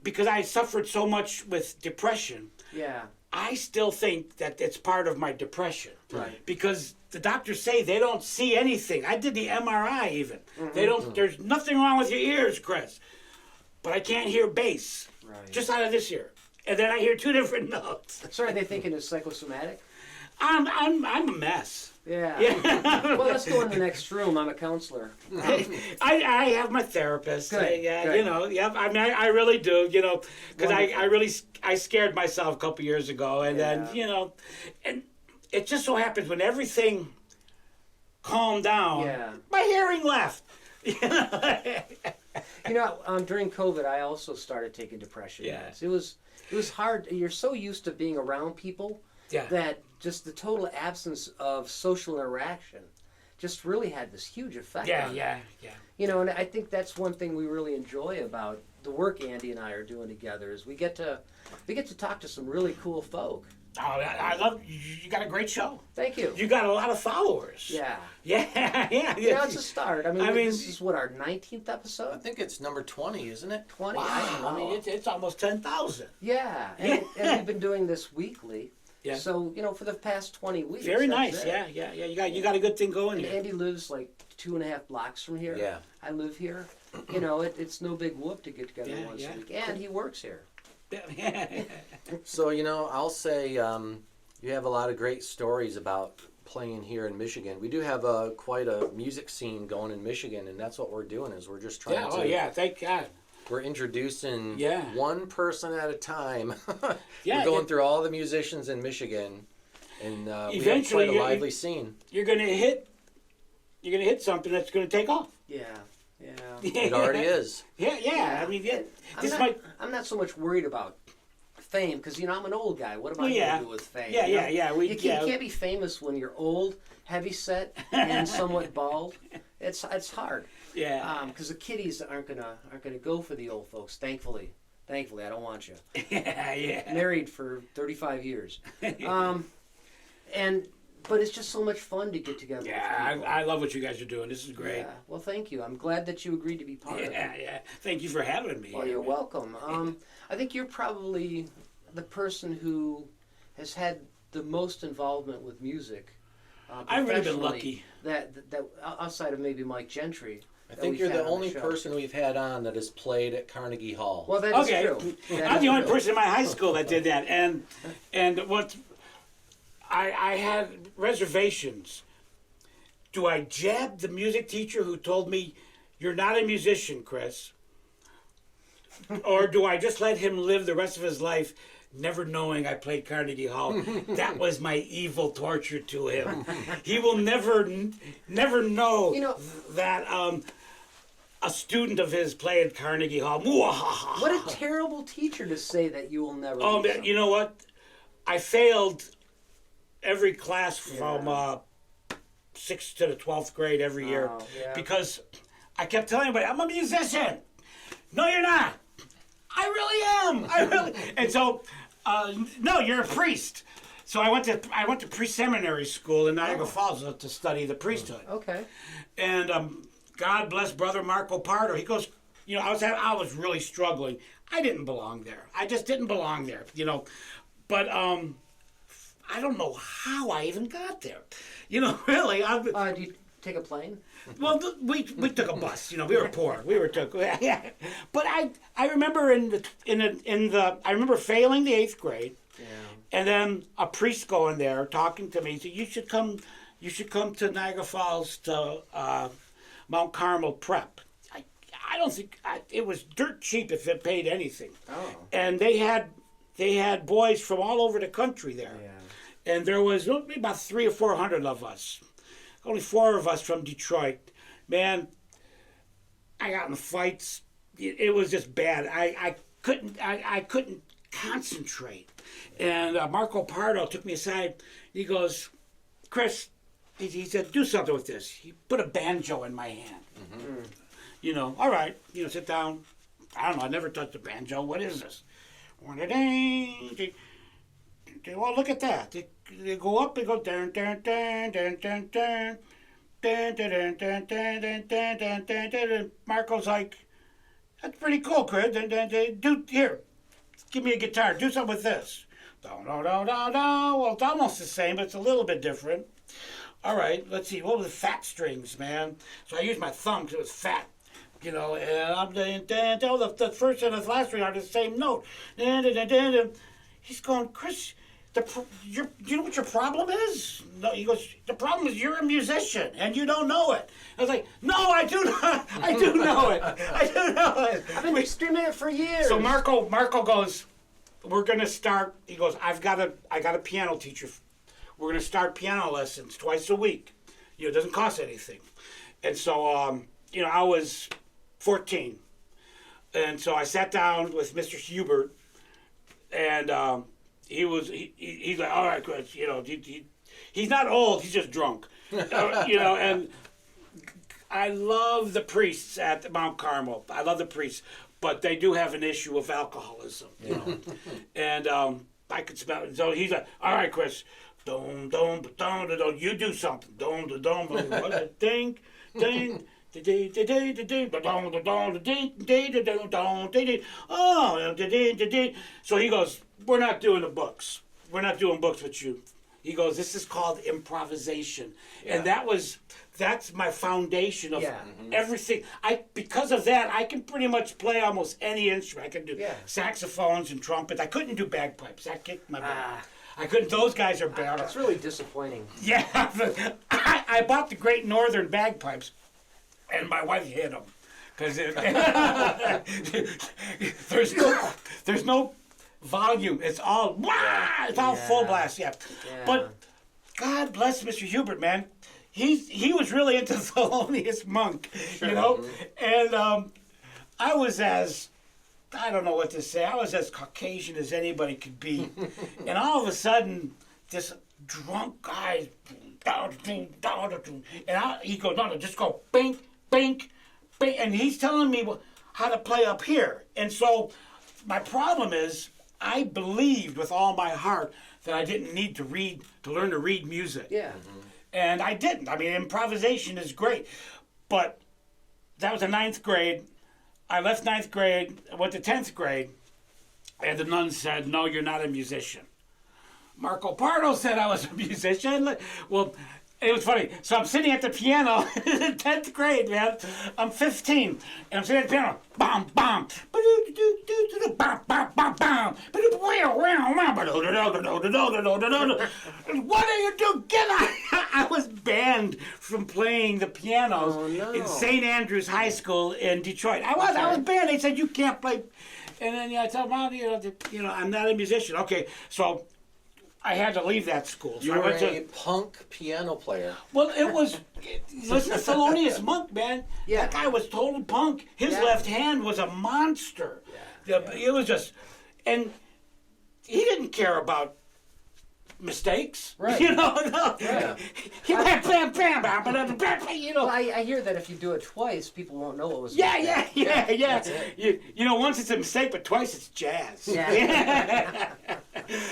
because I suffered so much with depression, Yeah. I still think that it's part of my depression. Right. Because the doctors say they don't see anything. I did the MRI even. They don't. There's nothing wrong with your ears, Chris. But I can't hear bass. Right. Just out of this ear. And then I hear two different notes. So are they thinking it's psychosomatic? I'm a mess. Yeah. Yeah. Well, let's go in the next room. I'm a counselor. I have my therapist. Good, Yeah, good. yeah. I mean, I really do. Because Wonderful. I scared myself a couple years ago, and then Yeah. and it just so happens when everything calmed down, Yeah. my hearing left. During COVID, I also started taking depression Yeah. meds. It was hard. You're so used to being around people Yeah. that just the total absence of social interaction just really had this huge effect on me. Yeah. And I think that's one thing we really enjoy about the work Andy and I are doing together is we get to talk to some really cool folk. Oh, I love you. Got a great show. Thank you. You got a lot of followers. Yeah. Yeah. It's a start. I mean, I mean- this is what, our 19th I episode? think it's number 20, isn't it? 20? Wow. I don't know. I mean, it's almost 10,000. Yeah. And we've been doing this weekly. Yeah. So, for the past 20 weeks. Very that's nice. it. Yeah. You got a good thing going And here. Andy lives like 2.5 blocks from here. Yeah. I live here. It's no big whoop to get together once a week. And he works here. So, I'll say you have a lot of great stories about playing here in Michigan. We do have quite a music scene going in Michigan, and that's what we're doing. Is we're just trying Yeah, to. oh yeah, thank God. We're introducing Yeah. one person at a time. Yeah, we're going through all the musicians in Michigan, and we have Eventually, quite a lively scene. You're gonna hit something that's gonna take off. Yeah, yeah. It already is. Yeah. I mean, yeah. I'm not so much worried about fame because I'm an old guy. What am I Yeah. going to do with fame? Yeah, you know? yeah. You can't be famous when you're old, heavy set, and somewhat bald. It's hard. Yeah. Because the kiddies aren't gonna go for the old folks. Thankfully, I don't want you. Yeah. Married for 35 years. But it's just so much fun to get together. Yeah, with people. I love what you guys are doing. This is great. Yeah. Well, thank you. I'm glad that you agreed to be part of it. Yeah. Thank you for having me. Well, you're welcome. I think you're probably the person who has had the most involvement with music. I've really been professionally, lucky. That outside of maybe Mike Gentry. I that think we've you're had the on only show. person we've had on that has played at Carnegie Hall. Well, that is Okay, true. That I'm is the only true. person in my high school that did that, and what I had reservations. Do I jab the music teacher who told me, "You're not a musician, Chris," or do I just let him live the rest of his life, never knowing I played Carnegie Hall? That was my evil torture to him. He will never know that a student of his played Carnegie Hall. What a terrible teacher to say that you will never. Oh, do man, you know what? I failed every class from 6th to the 12th grade every year yeah. because I kept telling everybody, I'm a musician. No, you're not. I really am. And so, no, you're a priest. So I went to pre-seminary school in Niagara Falls to study the priesthood. Okay. And God bless Brother Marco Pardo. He goes, I was really struggling. I didn't belong there. I just didn't belong there, But I don't know how I even got there. Really. Do you take a plane? Well, we took a bus. We were poor. Yeah. But I remember I remember failing the 8th grade. Yeah. And then a priest going there talking to me. He said, you should come to Niagara Falls to Mount Carmel Prep. I don't think it was dirt cheap if it paid anything. Oh. And they had boys from all over the country there. Yeah. And there was maybe about 300 or 400 of us. Only 4 of us from Detroit. Man, I got in fights. It was just bad. I couldn't concentrate. And Marco Pardo took me aside. He goes, Chris, he said, do something with this. He put a banjo in my hand. Mm-hmm. All right, sit down. I don't know, I never touched a banjo. What is this? Well, look at that. They go up, they go dun dun dun dun dun dun dun dun dun dun dun dun dun dun dun. Marco's like, that's pretty cool, Chris. Here, give me a guitar. Do something with this. No. Well, it's almost the same, but it's a little bit different. All right, let's see. What were the fat strings, man? So I used my thumb because it was fat. And I'm the first and the last string are the same note. He's going, Chris, do you know what your problem is? No, he goes, the problem is you're a musician and you don't know it. I was like, no, I do not. I do know it. I do know it. I've been streaming it for years. So Marco goes, we're gonna start. He goes, I got a piano teacher. We're gonna start piano lessons twice a week. It doesn't cost anything. And so I was 14, and so I sat down with Mr. Hubert, and he's like, all right, Chris, he's not old, he's just drunk, and I love the priests at Mount Carmel. I love the priests, but they do have an issue of alcoholism, and I could smell it. So he's like, all right, Chris, dum dum dum dum, you do something, dum dum dum, ding ding. So he goes, we're not doing the books. We're not doing books with you. He goes, this is called improvisation. And that's my foundation of everything. Because of that, I can pretty much play almost any instrument. I can do saxophones and trumpets. I couldn't do bagpipes. That kicked my butt. I couldn't. Those guys are better. That's really disappointing. Yeah, I bought the Great Northern bagpipes, and my wife hid them because there's no volume. It's all it's all full blast. Yeah. But God bless Mr. Hubert, man. He was really into Thelonious Monk, you know, and I was I don't know what to say. I was as Caucasian as anybody could be, and all of a sudden, this drunk guy, and he goes, no, just go bink, bink, bink, and he's telling me how to play up here. And so, my problem is, I believed with all my heart that I didn't need to learn to read music. Yeah. And I didn't. I mean, improvisation is great, but that was the 9th grade. I left 9th grade, went to 10th grade, and the nun said, no, you're not a musician. Marco Pardo said I was a musician. Well, it was funny. So I'm sitting at the piano in 10th grade, man. I'm 15, and I'm sitting at the piano. Bam, bam. Bam, bam, bam, bam. What are you doing? Get out! I was banned from playing the piano in St. Andrews High School in Detroit. I was banned. They said, you can't play. And then I told Mom, I'm not a musician. Okay, so I had to leave that school. So You I were went a to, punk piano player. well, it was, listen to Thelonious Monk, man. Yeah. That guy was total punk. His left hand was a monster. It was just, and he didn't care about mistakes. Right. You know, no. Yeah. He bam, bam, bam, bam, bam, bam, you know. Well, I hear that if you do it twice, people won't know what was. Yeah. You know, once it's a mistake, but twice it's jazz. Yeah.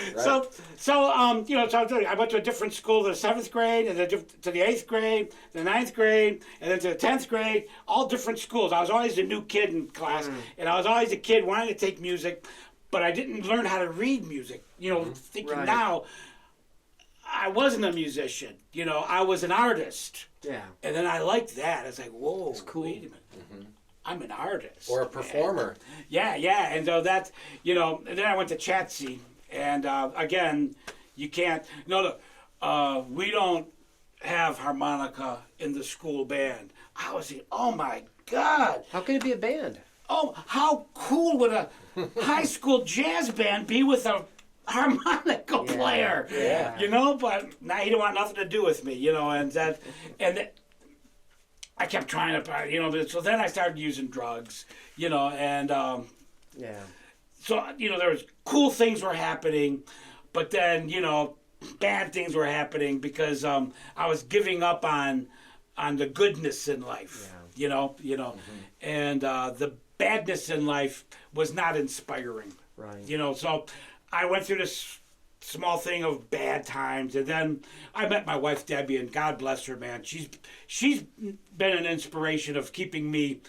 So I went to a different school, the 7th grade, and then to the 8th grade, the 9th grade, and then to the 10th grade, all different schools. I was always the new kid in class, and I was always a kid wanting to take music, but I didn't learn how to read music. You know, thinking now, I wasn't a musician. You know, I was an artist. Yeah. And then I liked that. I was like, whoa, It's cool. wait a minute. I'm an artist. Or a performer. Yeah. And so that's, and then I went to Chatsey. And again, you can't, we don't have harmonica in the school band. I was thinking, oh my God. How can it be a band? Oh, how cool would a high school jazz band be with a harmonica player? Yeah. But now he didn't want nothing to do with me, and I kept trying to, so then I started using drugs, and Yeah. so, there was cool things were happening, but then, bad things were happening because I was giving up on the goodness in life, and the badness in life was not inspiring. Right. So I went through this small thing of bad times, and then I met my wife Debbie, and God bless her, man. She's been an inspiration of keeping me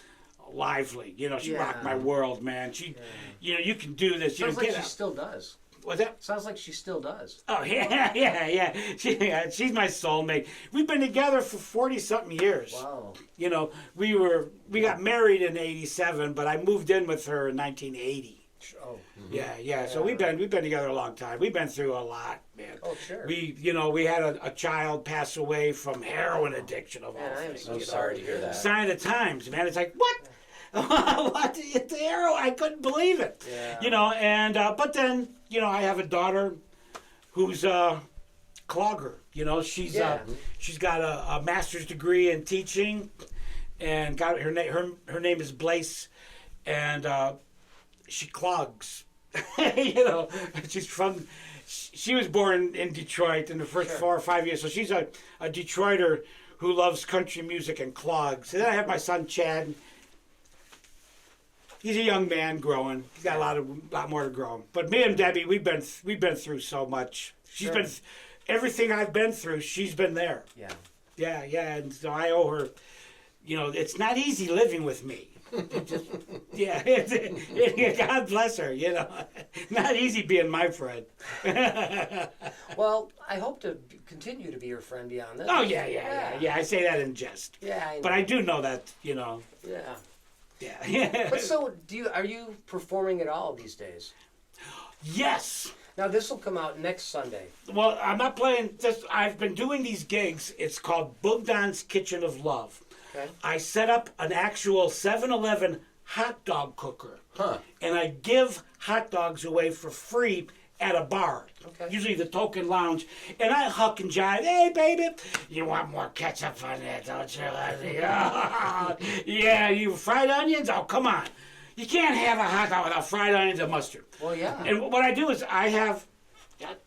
lively. She rocked my world, man. You can do this. Sounds like she still does. What's that? Sounds like she still does. Oh yeah. She's my soulmate. We've been together for 40-something years. Wow. We got married in '87, but I moved in with her in 1980. Oh. Yeah. So we've been together a long time. We've been through a lot, man. Oh, sure. We had a child pass away from heroin addiction of all Man, I am things. so I'm sorry to hear that. Sign of the times, man. It's like, what? What? The arrow? I couldn't believe it. Yeah. And but then, I have a daughter who's a clogger. She's got a master's degree in teaching, and got her name is Blaise, and she clogs. She was born in Detroit in the first 4 or 5 years, so she's a Detroiter who loves country music and clogs. And then I have my son Chad. He's a young man growing. He's got a lot more to grow. But me and Debbie, we've been through so much. She's been everything I've been through. She's been there. Yeah. Yeah. And so I owe her. It's not easy living with me. God bless her. Not easy being my friend. Well, I hope to continue to be your friend beyond this. Oh yeah. I say that in jest. Yeah, I know. But I do know that. Yeah. Yeah. But so, are you performing at all these days? Yes. Now this will come out next Sunday. Well, I'm not playing this. I've been doing these gigs. It's called Bogden's Kitchen of Love. Okay. I set up an actual 7-Eleven hot dog cooker. Huh. And I give hot dogs away for free at a bar. Okay. Usually the Token Lounge. And I huck and jive. Hey, baby, you want more ketchup on that, don't you? Yeah, you fried onions? Oh, come on. You can't have a hot dog without fried onions and mustard. Well, yeah. And what I do is I got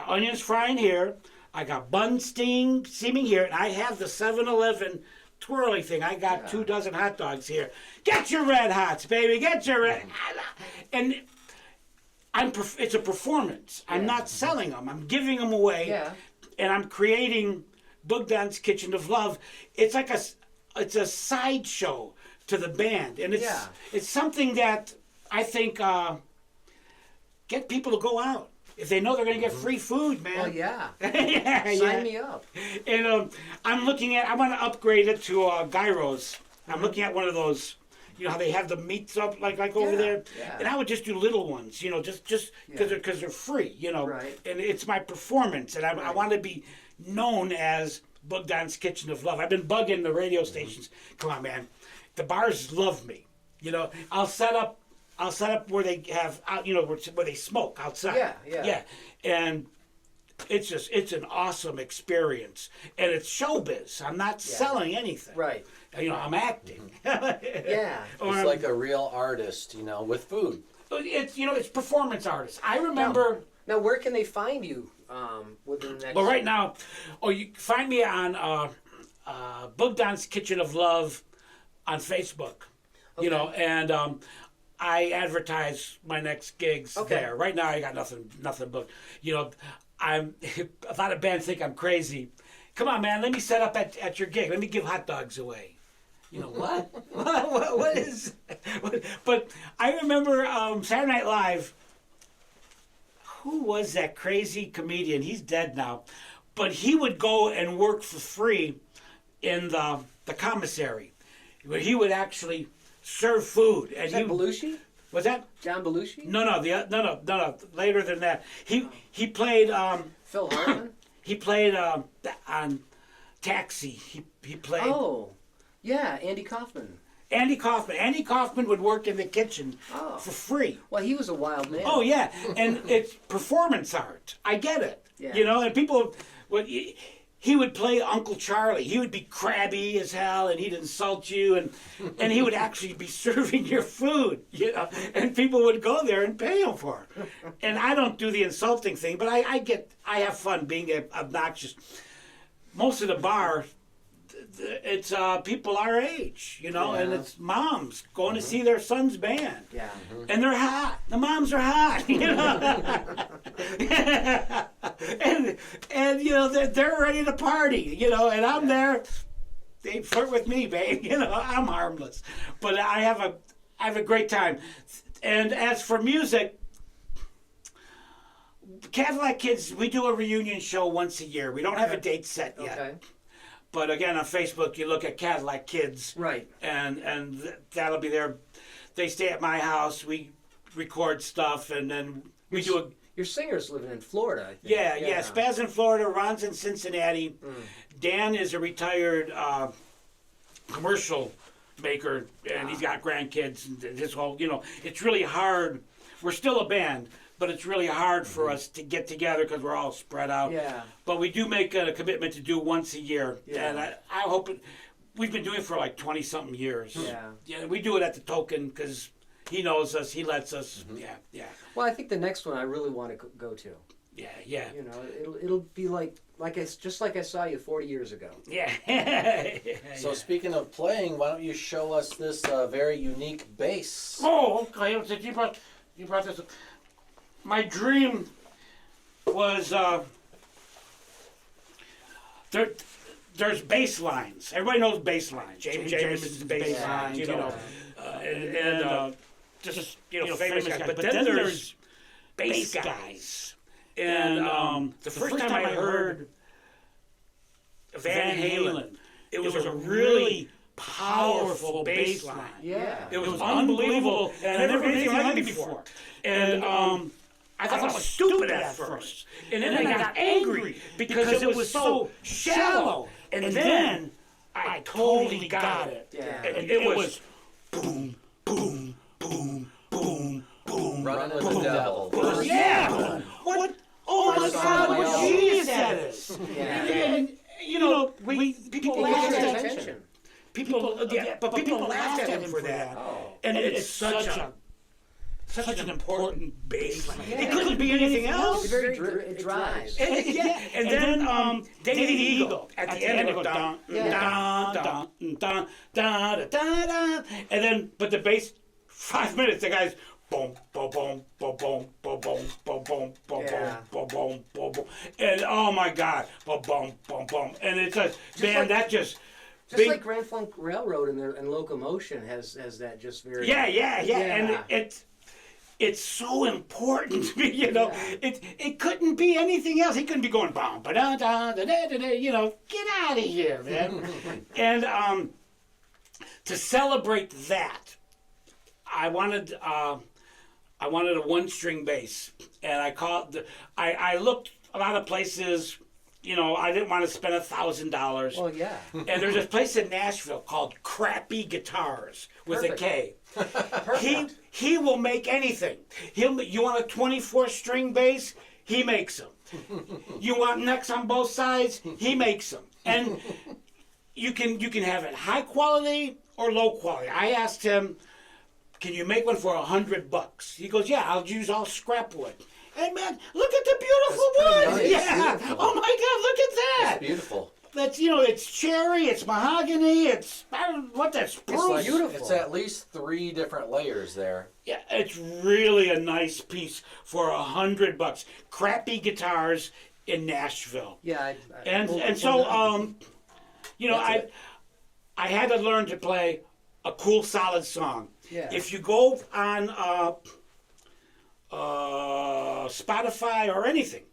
onions frying here. I got bun steaming here. And I have the 7-Eleven twirly thing. I got 2 dozen hot dogs here. Get your red hots, baby. Get your red. And it's a performance. I'm not selling them. I'm giving them away. Yeah. And I'm creating Bogden's Kitchen of Love. It's like it's a sideshow to the band, and it's something that I think get people to go out if they know they're going to get free food, man. Well, yeah. Yeah, Sign me up. And I want to upgrade it to gyros. I'm looking at one of those. You know how they have the meats up like over there, yeah. and I would just do little ones. You know, just because they're free. You know, Right. and it's my performance, and I want to be known as Bogden's Kitchen of Love. I've been bugging the radio stations. Come on, man. The bars love me. You know, I'll set up where they have where they smoke outside. Yeah. And it's an awesome experience, and it's showbiz. I'm not selling anything. Right. You know, I'm acting. Yeah. It's like a real artist, with food. It's performance artists. I remember. Now, where can they find you within the next... Well, right now, you can find me on Bogden's Kitchen of Love on Facebook. Okay. And I advertise my next gigs there. Right now, I got nothing booked. A lot of bands think I'm crazy. Come on, man, let me set up at your gig. Let me give hot dogs away. What? What is... But I remember Saturday Night Live. Who was that crazy comedian? He's dead now. But he would go and work for free in the commissary, where he would actually serve food. And Is that Belushi? Was that John Belushi? No. Later than that, he played. Phil Hartman? He played on Taxi. He played. Oh, yeah, Andy Kaufman. Andy Kaufman. Andy Kaufman would work in the kitchen for free. Well, he was a wild man. Oh yeah, and it's performance art. I get it. Yeah. And people would. He would play Uncle Charlie. He would be crabby as hell, and he'd insult you, and he would actually be serving your food, and people would go there and pay him for it. And I don't do the insulting thing, but I have fun being obnoxious. Most of the bar, it's people our age, and it's moms going to see their son's band. Yeah. And they're hot. The moms are hot, and they're ready to party, and I'm there. They flirt with me, babe. I'm harmless, but I have a great time. And as for music, Cadillac Kids, we do a reunion show once a year. We don't have a date set yet. Okay. But again, on Facebook, you look at Cadillac Kids, Right. and that'll be there. They stay at my house. We record stuff, and then we do a. Your singer's living in Florida, I think. Yeah. Spaz in Florida, Ron's in Cincinnati. Dan is a retired commercial maker, and he's got grandkids. And his whole, it's really hard. We're still a band, but it's really hard for us to get together because we're all spread out. Yeah. But we do make a commitment to do once a year, and I hope it. We've been doing it for like 20-something years. Yeah. We do it at the Token because he knows us. He lets us. Yeah. Well, I think the next one I really want to go to. Yeah. It'll be just like I saw you 40 years ago. Yeah. So speaking of playing, why don't you show us this very unique bass? Oh, okay. You brought this up. My dream was there's bass lines. Everybody knows bass lines. James Jameson's bass lines, and just famous guys. But then there's bass guys. And the first time I heard Van Halen, it was a really powerful bass line. Yeah. It was unbelievable, and I never heard anything like it before. And thought it was stupid at first. And then I got angry because it was so shallow. And then I totally got it. Yeah. And it was boom, boom, boom, boom, boom. Running with the devil. Yeah. What? Oh my God! What genius that is. Yeah. And people It laughed gets your at him. attention. But people laughed at him for that. Oh. And it's such an important bass line. Yeah. It couldn't be anything else. It's very it drives. And then David Eagle at the end of it, dun dun dun dun dun dun dun, and then but the bass, 5 minutes, the guy's boom boom boom boom boom boom boom boom boom boom boom boom boom boom, and oh my God, boom boom boom boom, and it's a man that just. Just like Grand Funk Railroad and Locomotion has that just very Yeah, and it's so important to me, Yeah. It couldn't be anything else. He couldn't be going bum ba da da da da da, get out of here, man. And to celebrate that, I wanted a one-string bass, and I looked a lot of places. I didn't want to spend $1,000. Well, yeah. And there's this place in Nashville called Crappy Guitars with Perfect. a K. Perfect. He will make anything. You want a 24-string bass? He makes them. You want necks on both sides? He makes them. And you can have it high quality or low quality. I asked him, "Can you make one for $100?" He goes, "Yeah, I'll use all scrap wood." And man, look at the beautiful That's wood! pretty nice. Yeah. Beautiful. Oh my God, look at that! It's beautiful. That's it's cherry, it's mahogany, it's I don't know what that's spruce. beautiful. It's at least 3 different layers there. Yeah, it's really a nice piece for $100. Crappy Guitars in Nashville. Yeah. And so I had to learn to play a cool solid song. Yeah. If you go on Spotify or anything,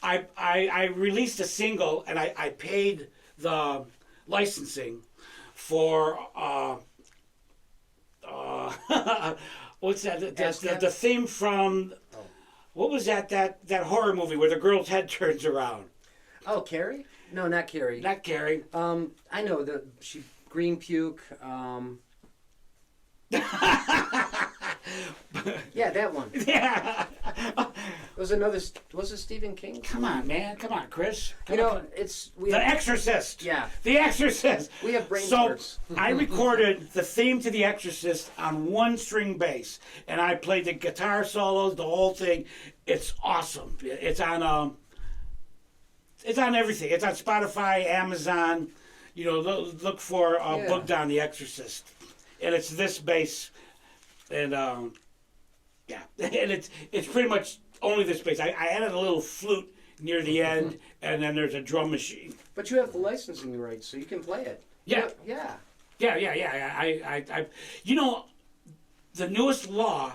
I released a single and I paid the licensing for what's that? The theme from what was that horror movie where the girl's head turns around? Oh, Carrie? No, not Carrie. Not Carrie. I know green puke. Yeah, that one. Yeah. Was it Stephen King? Come on, man. Come on, Chris. We The have, Exorcist. Yeah. The Exorcist. We have brain So farts. I recorded the theme to The Exorcist on one string bass, and I played the guitar solos, the whole thing. It's awesome. It's on everything. It's on Spotify, Amazon. Look for Bogden, The Exorcist, and it's this bass, and and it's pretty much only this bass. I added a little flute near the end, and then there's a drum machine. But you have the licensing rights, so you can play it. Yeah. Yeah. Yeah. The newest law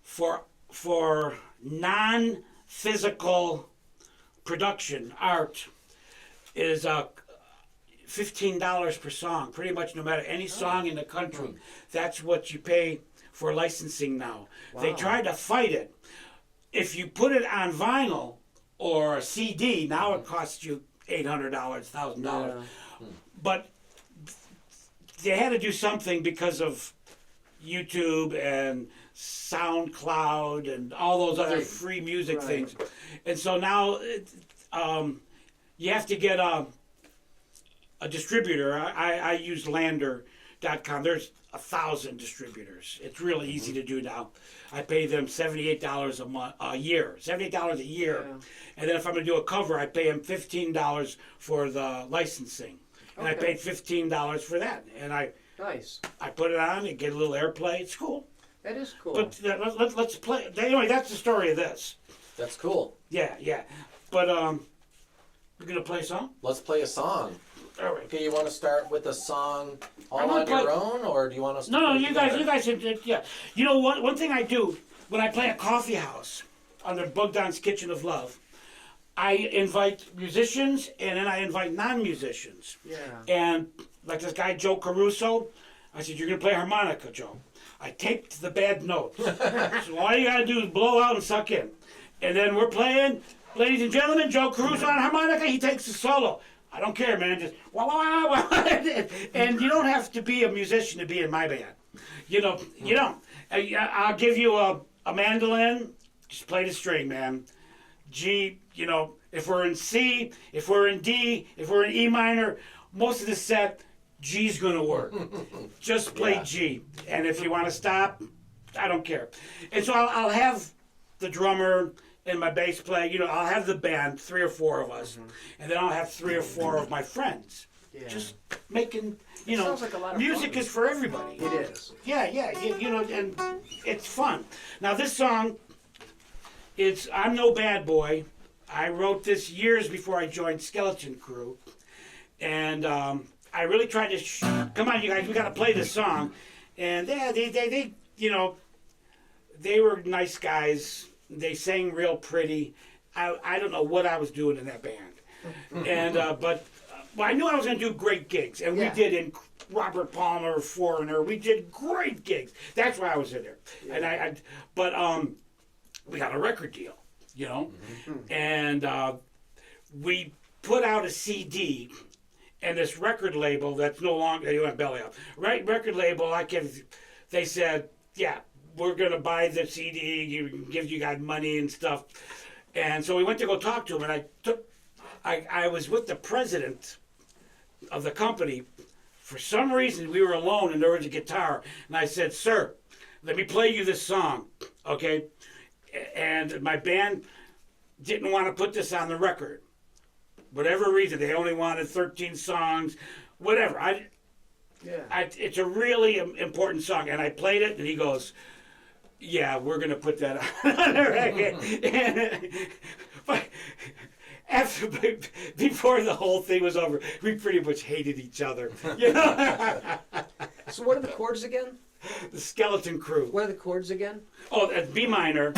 for non-physical production art is $15 per song. Pretty much no matter any song in the country, that's what you pay for licensing now. Wow. They tried to fight it. If you put it on vinyl or a CD, now it costs you $800, $1,000. Yeah. But they had to do something because of YouTube and SoundCloud and all those other Right. free music Right. things. And so now you have to get a distributor. I use Lander.com. There's 1,000 distributors. It's really easy to do now. I pay them $78 a year. $78 a year. Yeah. And then if I'm going to do a cover, I pay them $15 for the licensing. And I Okay. paid $15 for that. And I Nice. put it on and get a little airplay. It's cool. That is cool. But let's play. Anyway, that's the story of this. That's cool. Yeah. But we're gonna play a song. Let's play a song. All right. Okay, you want to start with a song all I'm gonna on your play- own, or do you want us to No, play you together? guys, yeah. One thing I do when I play a coffee house under Bogdan's Kitchen of Love, I invite musicians and then I invite non-musicians. Yeah. And like this guy Joe Caruso, I said, "You're gonna play harmonica, Joe." I taped the bad notes. So all you gotta do is blow out and suck in. And then we're playing, ladies and gentlemen, Joe Cruz on harmonica. He takes the solo. I don't care, man. Just wah, wah, wah, wah. And you don't have to be a musician to be in my band. You know, you don't. I'll give you a mandolin. Just play the string, man. G, you know, if we're in C, if we're in D, if we're in E minor, most of the set, G's gonna work. Just play G. And if you want to stop, I don't care. And so I'll have the drummer and my bass player, you know, I'll have the band, 3 or 4 of us, and then I'll have 3 or 4 of my friends. Yeah. Just making, you know, like a lot of music fun. is for everybody. It is. Yeah, you know, and it's fun. Now this song, it's I'm No Bad Boy. I wrote this years before I joined Skeleton Crew, and I really tried to. Come on, you guys, we got to play this song, and yeah, they, you know, they were nice guys. They sang real pretty. I don't know what I was doing in that band, and but I knew I was going to do great gigs, and we did in Robert Palmer, Foreigner. We did great gigs. That's why I was in there, and but we got a record deal, you know, and we put out a CD, and this record label that's no longer, you went belly up, right? Record label, they said, yeah, we're gonna buy the CD, give you guys money and stuff, and so we went to go talk to him, and I was with the president of the company. For some reason, we were alone, and there was a guitar, and I said, sir, let me play you this song, okay? And my band didn't want to put this on the record. Whatever reason, they only wanted 13 songs, whatever. It's a really important song, and I played it, and he goes, yeah, we're going to put that on the record. But before the whole thing was over, we pretty much hated each other. You know? So what are the chords again? The Skeleton Crew. What are the chords again? Oh, that's B minor.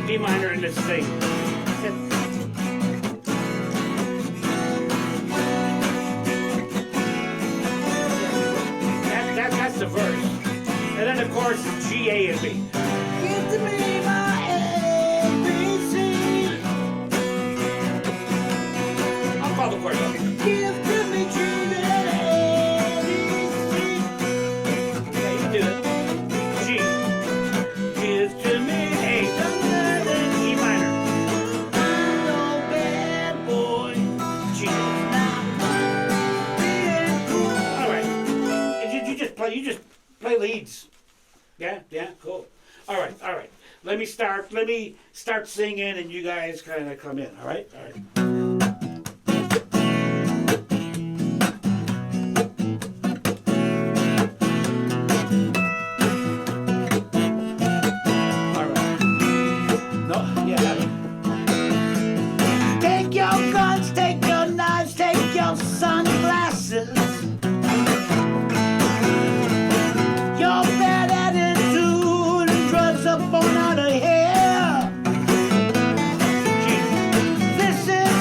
B minor in this thing. That's the verse. And then, of course, G, A, and B. Give to me my ABC. I'll call the chorus up. Give to me G, A, ABC. Yeah, you do it. G. Give to me A. Then E minor. I'm no bad boy. G. All right. You just play leads. Yeah, cool. All right. Let me start singing, and you guys kind of come in. All right. No, yeah. Take your guns, take your knives, take your sunglasses. Your bad attitude and drugs up on out of here. This is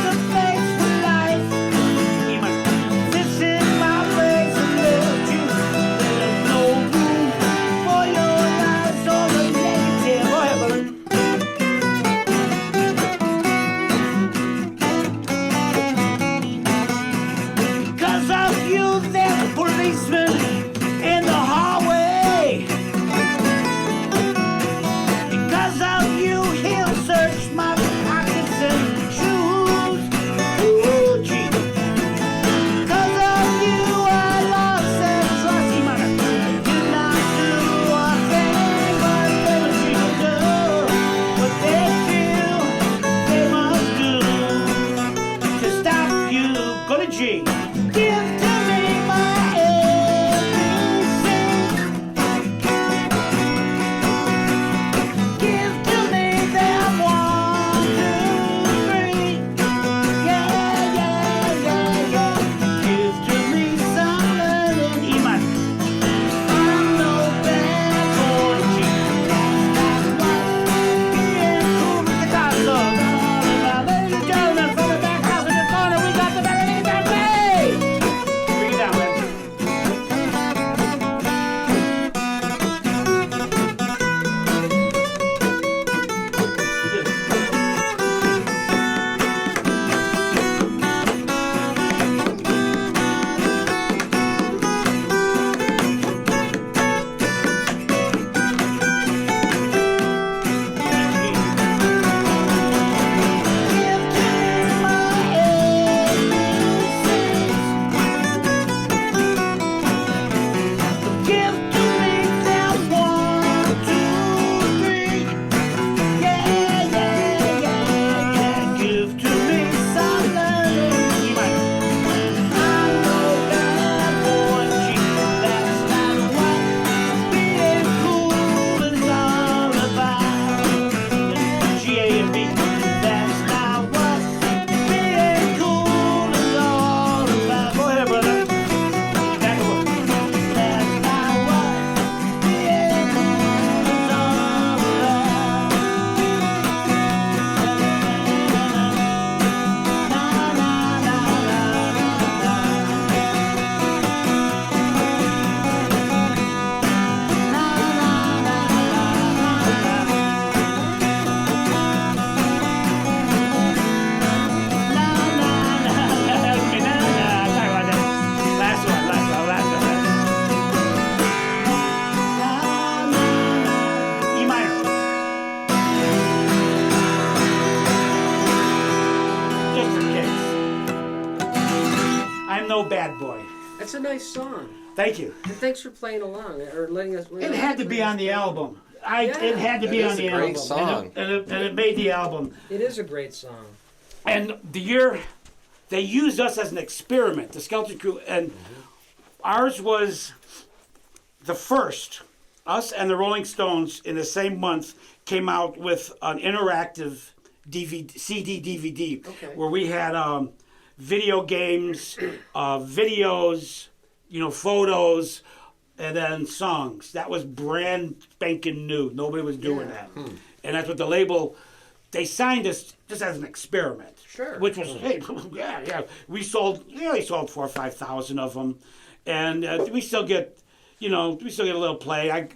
no bad boy. That's a nice song. Thank you. And thanks for playing along or letting us. It had to be on the album. Yeah. It had to be That on is the a great album. song. And it made the album. It is a great song. And the year they used us as an experiment, the Skeleton Crew, and ours was the first. Us and the Rolling Stones in the same month came out with an interactive DVD, Okay. where we had video games, videos, photos, and then songs. That was brand spanking new. Nobody was doing Yeah. that. And that's what the label, they signed us just as an experiment. Sure. Which was, hey, yeah. We sold 4,000 or 5,000 of them. And we still get, a little play. I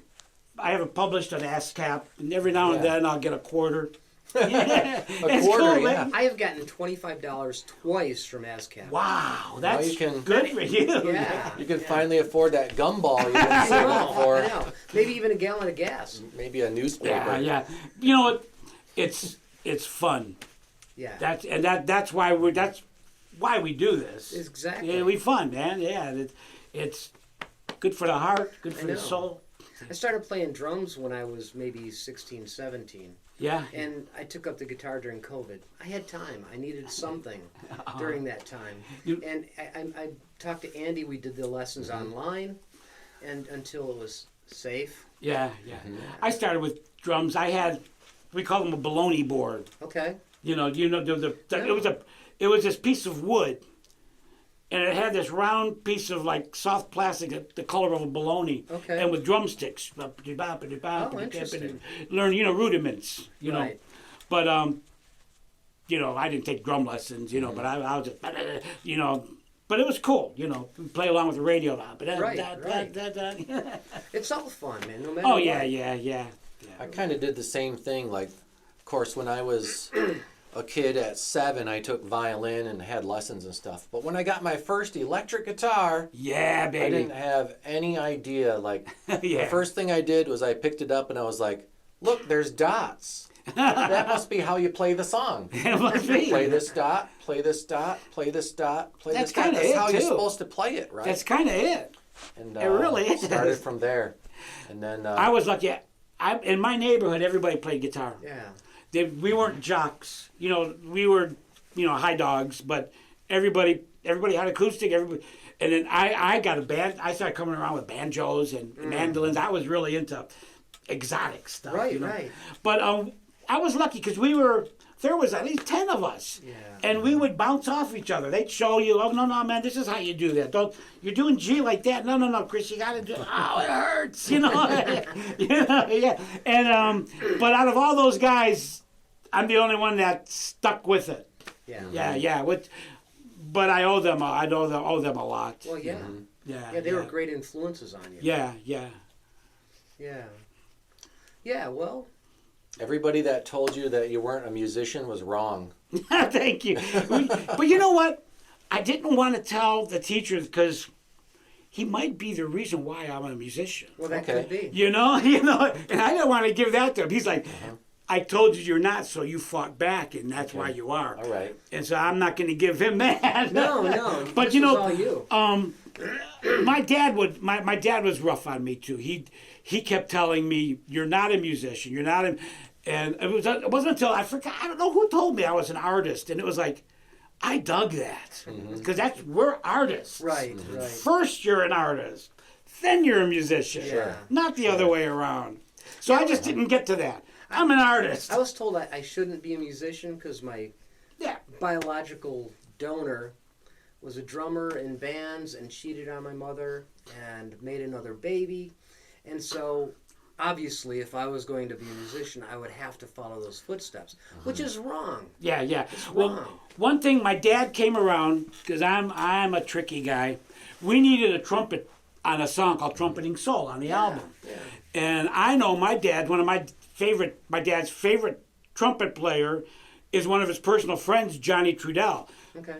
have it published on ASCAP, and every now and Yeah. then I'll get a quarter. A It's quarter, cool, yeah. man. I have gotten $25 twice from ASCAP. Wow, that's you can- good for you. Yeah. You can finally afford that gumball you've been I saving know, up for. I know. Maybe even a gallon of gas. Maybe a newspaper. Yeah, yeah. You know what? It's fun. Yeah. That's why we do this. Exactly. Yeah, we fun, man. Yeah, it's good for the heart, good for I the know. soul. I started playing drums when I was maybe 16, 17. Yeah. And I took up the guitar during COVID. I had time. I needed something during that time. And I talked to Andy. We did the lessons online, and until it was safe. Yeah. I started with drums. We call them a baloney board. Okay. It was this piece of wood, and it had this round piece of like soft plastic, the color of a bologna, Okay. and with drumsticks. Interesting. Learn, rudiments, Right. But I didn't take drum lessons, but I was just, but it was cool, we play along with the radio. Right. It's all fun, man. No matter Oh what. yeah. I kind of did the same thing. Like, of course, when I was a kid at 7, I took violin and had lessons and stuff. But when I got my first electric guitar, Yeah, I baby. didn't have any idea. Like, Yeah. the first thing I did was I picked it up and I was like, look, there's dots. That must be how you play the song. It must be. Play this dot, play this dot, play this dot, play That's this dot. kinda That's it, how you're too. supposed to play it, right? That's kind of it. And it really is. started from there. And then I was lucky. In my neighborhood, everybody played guitar. Yeah. We weren't jocks. We were, high dogs, but everybody had acoustic. Everybody, and then I got a band. I started coming around with banjos and mandolins. I was really into exotic stuff. Right, right. But I was lucky because there was at least 10 of us. Yeah. And we would bounce off each other. They'd show you, oh, no, man, this is how you do that. You're doing G like that. No, Chris, you got to do, oh, it hurts, yeah. And, but out of all those guys, I'm the only one that stuck with it. Yeah. Yeah. But I owe them a lot. Well, yeah. Yeah. They were great influences on you. Yeah. Yeah. Yeah, well. everybody that told you that you weren't a musician was wrong. Thank you. But you know what? I didn't want to tell the teacher because he might be the reason why I'm a musician. Well, that Okay. could be. You know, and I didn't want to give that to him. He's like, I told you you're not, so you fought back, and that's why you are. All right. And so I'm not going to give him that. No. But this you know, was all you. my dad was rough on me too. He kept telling me, "You're not a musician. You're not a," and it wasn't until I forgot. I don't know who told me I was an artist, and it was like, I dug that because we're artists. Right. First, you're an artist, then you're a musician. Sure. Not the other way around. So I just didn't get to that. I'm an artist. I was told I shouldn't be a musician because my biological donor was a drummer in bands and cheated on my mother and made another baby. And so, obviously, if I was going to be a musician, I would have to follow those footsteps, which is wrong. Yeah. It's Well, wrong. one thing, my dad came around because I'm a tricky guy. We needed a trumpet on a song called "Trumpeting Soul" on the album, and I know my dad. One of my dad's favorite trumpet player is one of his personal friends, Johnny Trudell. Okay.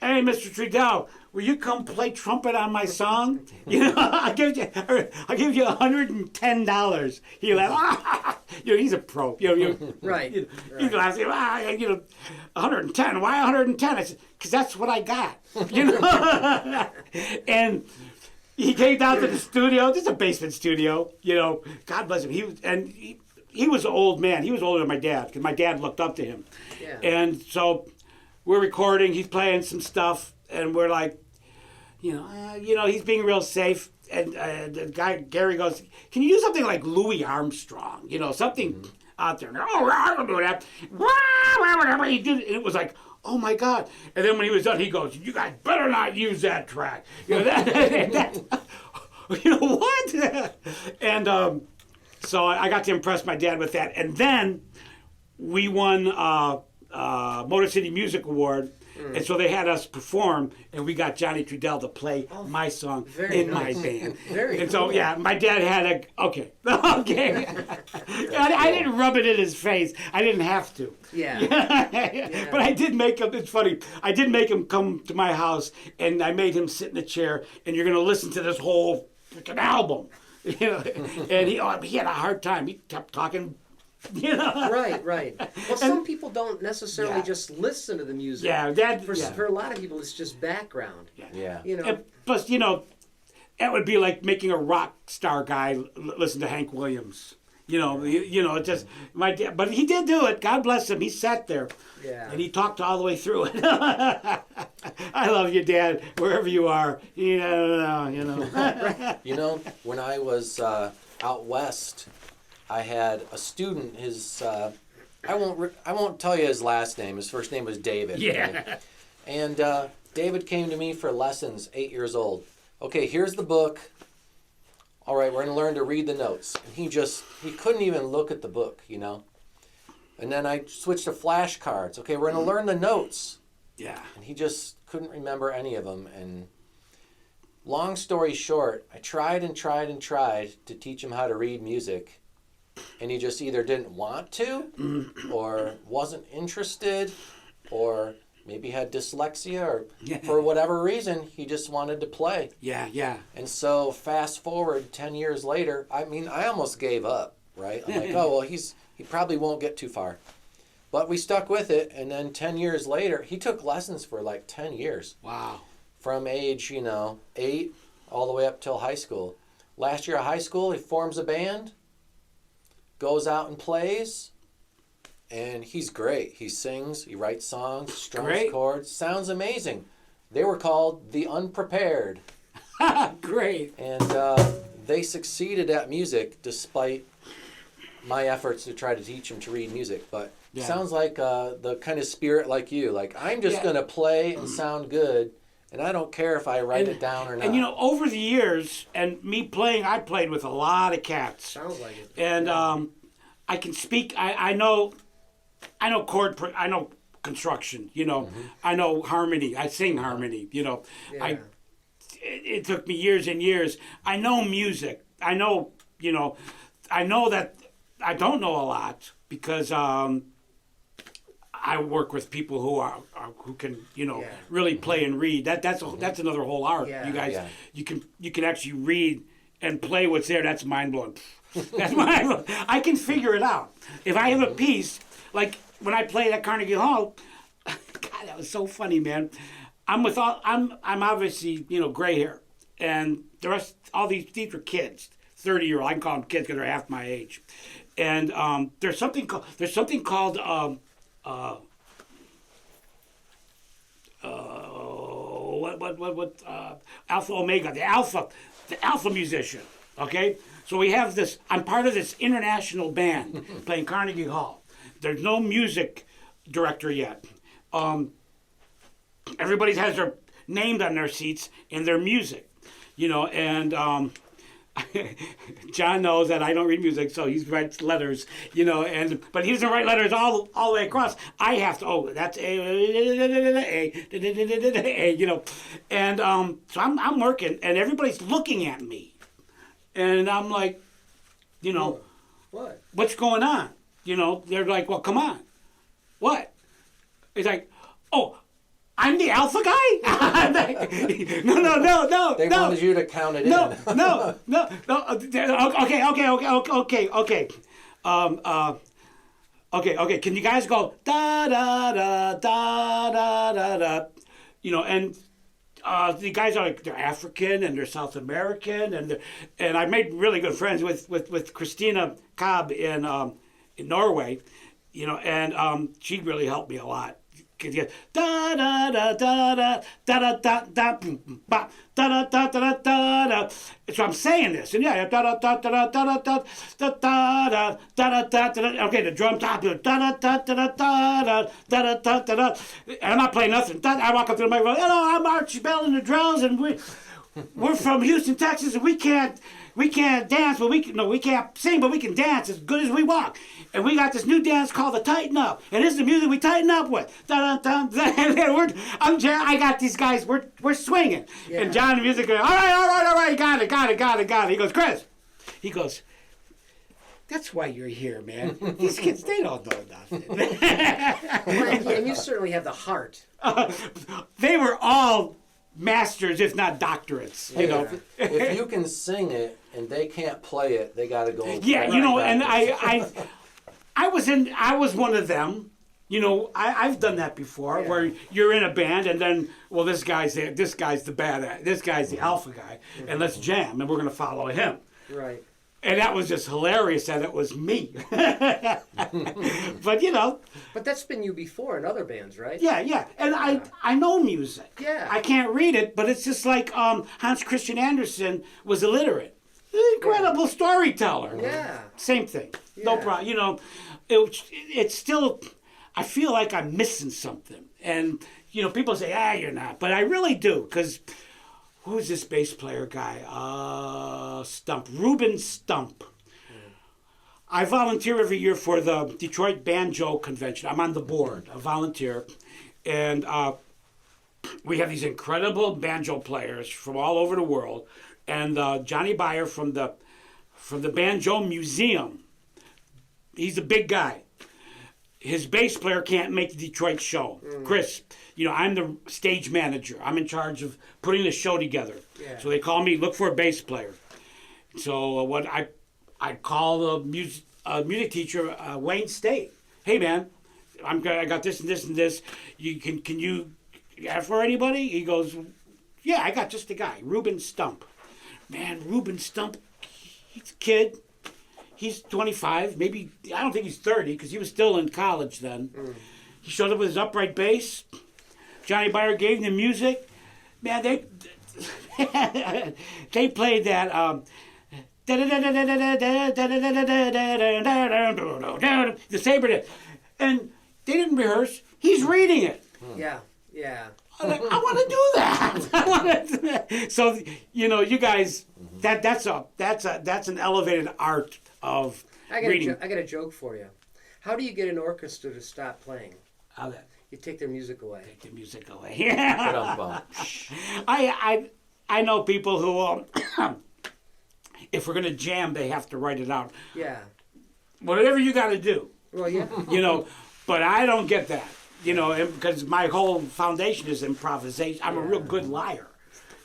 hey, Mr. Trudell, will you come play trumpet on my song? You know, I'll give you $110. He laughed. You know, he's a pro. You know, Right. He right. laughs. You know, 110. Why 110? I said, because that's what I got. You know, and he came down to the studio. This is a basement studio. You know, God bless him. He was an old man. He was older than my dad because my dad looked up to him. Yeah. And so we're recording. He's playing some stuff, and we're like, you know, he's being real safe. And the guy Gary goes, "Can you do something like Louis Armstrong? You know, something out there." And I don't do that. He did, and it was like, oh my God! And then when he was done, he goes, "You guys better not use that track." You know that. You know what? And so I got to impress my dad with that, and then we won Motor City Music Award. And so they had us perform, and we got Johnny Trudell to play my song in nice. my band. Very And so, cool. yeah, my dad had okay. I didn't rub it in his face. I didn't have to. Yeah. But I did make him, it's funny, I did make him come to my house, and I made him sit in a chair, and you're going to listen to this whole freaking album. You know? And he had a hard time. He kept talking. You know? Right. Well, some people don't necessarily Yeah. just listen to the music. Yeah, For a lot of people, it's just background. Yeah. You know. And plus, you know, that would be like making a rock star guy listen to Hank Williams. You know, it just my dad. But he did do it. God bless him. He sat there, Yeah. and he talked all the way through it. I love you, Dad, wherever you are. You know. You know, when I was out west, I had a student. His I won't tell you his last name. His first name was David. Yeah. Right? And David came to me for lessons, 8 years old. Okay, here's the book. All right, we're going to learn to read the notes. And he couldn't even look at the book, you know. And then I switched to flashcards. Okay, we're going to learn the notes. Yeah. And he just couldn't remember any of them. And long story short, I tried to teach him how to read music. And he just either didn't want to, or wasn't interested, or maybe had dyslexia, or for whatever reason, he just wanted to play. Yeah. And so fast forward 10 years later, I mean, I almost gave up, right? I'm like, oh, well, he probably won't get too far. But we stuck with it, and then 10 years later, he took lessons for like 10 years. Wow. From age, 8 all the way up till high school. Last year of high school, he forms a band, goes out and plays, and he's great. He sings, he writes songs, strums chords, sounds amazing. They were called The Unprepared. Great. And they succeeded at music despite my efforts to try to teach him to read music. But sounds like the kind of spirit like you. Like, I'm just going to play and sound good, and I don't care if I write it down or not. And, over the years, and me playing, I played with a lot of cats. Sounds like it. And I can speak. I know chord. I know construction. I know harmony. I sing harmony. Yeah. It took me years and years. I know music. I know. I know that I don't know a lot because I work with people who can really play and read. That's another whole art. Yeah. You guys, you can actually read and play what's there. That's mind blowing. That's mind blowing. I can figure it out. If I have a piece, like when I played at Carnegie Hall, God, that was so funny, man. I'm obviously gray hair, and the rest, all these were kids, 30-year-old. I can call them kids because they're half my age. And there's something called Alpha Omega, the alpha musician. Okay, so we have this. I'm part of this international band playing Carnegie Hall. There's no music director yet. Everybody has their named on their seats and their music, and John knows that I don't read music, so he writes letters, but he doesn't write letters all the way across. I have to. That's A, and so I'm working, and everybody's looking at me, and I'm like, What? what's going on? They're like, well, come on, what? It's like, oh, I'm the alpha guy? No. They wanted you to count it No. in. No. Okay. Okay. Can you guys go da da da da da da da? You know, and the guys are like, they're African and they're South American, and I made really good friends with Christina Cobb in Norway, you know, and she really helped me a lot. Da da da da da da da da da da da da da. So I'm saying this, and yeah, da da da da da da da da da da da. Okay, the drum top, da da da da da da da da. And I'm not playing nothing. I walk up to the microphone. Hello, I'm Archie Bell in the drums, and we're from Houston, Texas, and we can't dance, but we can't sing, but we can dance as good as we walk. And we got this new dance called the Tighten Up, and this is the music we tighten up with. I got these guys. We're swinging, and John the music goes, all right, got it. He goes, Chris. He goes, that's why you're here, man. These kids, they don't know nothing. And you certainly have the heart. They were all masters, if not doctorates. You know, If you can sing it and they can't play it, they got to go. Yeah, you know, and I was one of them. You know, I've done that before, where you're in a band and then, well, this guy's the alpha guy, and let's jam, and we're gonna follow him. Right. And that was just hilarious that it was me. But you know. But that's been you before in other bands, right? Yeah. And I know music. Yeah. I can't read it, but it's just like Hans Christian Andersen was illiterate. Incredible storyteller. Yeah. Same thing. Yeah. No problem. You know, it's still, I feel like I'm missing something. And, you know, people say, you're not. But I really do, because who's this bass player guy? Ruben Stump. I volunteer every year for the Detroit Banjo Convention. I'm on the board. I volunteer. And we have these incredible banjo players from all over the world. And Johnny Beyer from the Banjo Museum, he's a big guy. His bass player can't make the Detroit show. Chris, you know, I'm the stage manager. I'm in charge of putting the show together. Yeah. So they call me, look for a bass player. So what I call the music teacher, Wayne State. Hey man, I got this and this and this. Can you ask for anybody? He goes, yeah, I got just a guy, Ruben Stump. Man, Ruben Stump, he's a kid. He's 25, maybe, I don't think he's 30, because he was still in college then. He showed up with his upright bass. Johnny Beyer gave him the music. Man, they played that, the saber did. And they didn't rehearse. He's reading it. Yeah. I want to do that. So, you know, you guys, that's an elevated art of reading. I got a joke for you. How do you get an orchestra to stop playing? How that? You take their music away. Take the music away. Yeah. I know people who, if we're gonna jam, they have to write it out. Yeah. Whatever you got to do. Well, yeah. You know, but I don't get that. You know, because my whole foundation is improvisation. I'm a real good liar.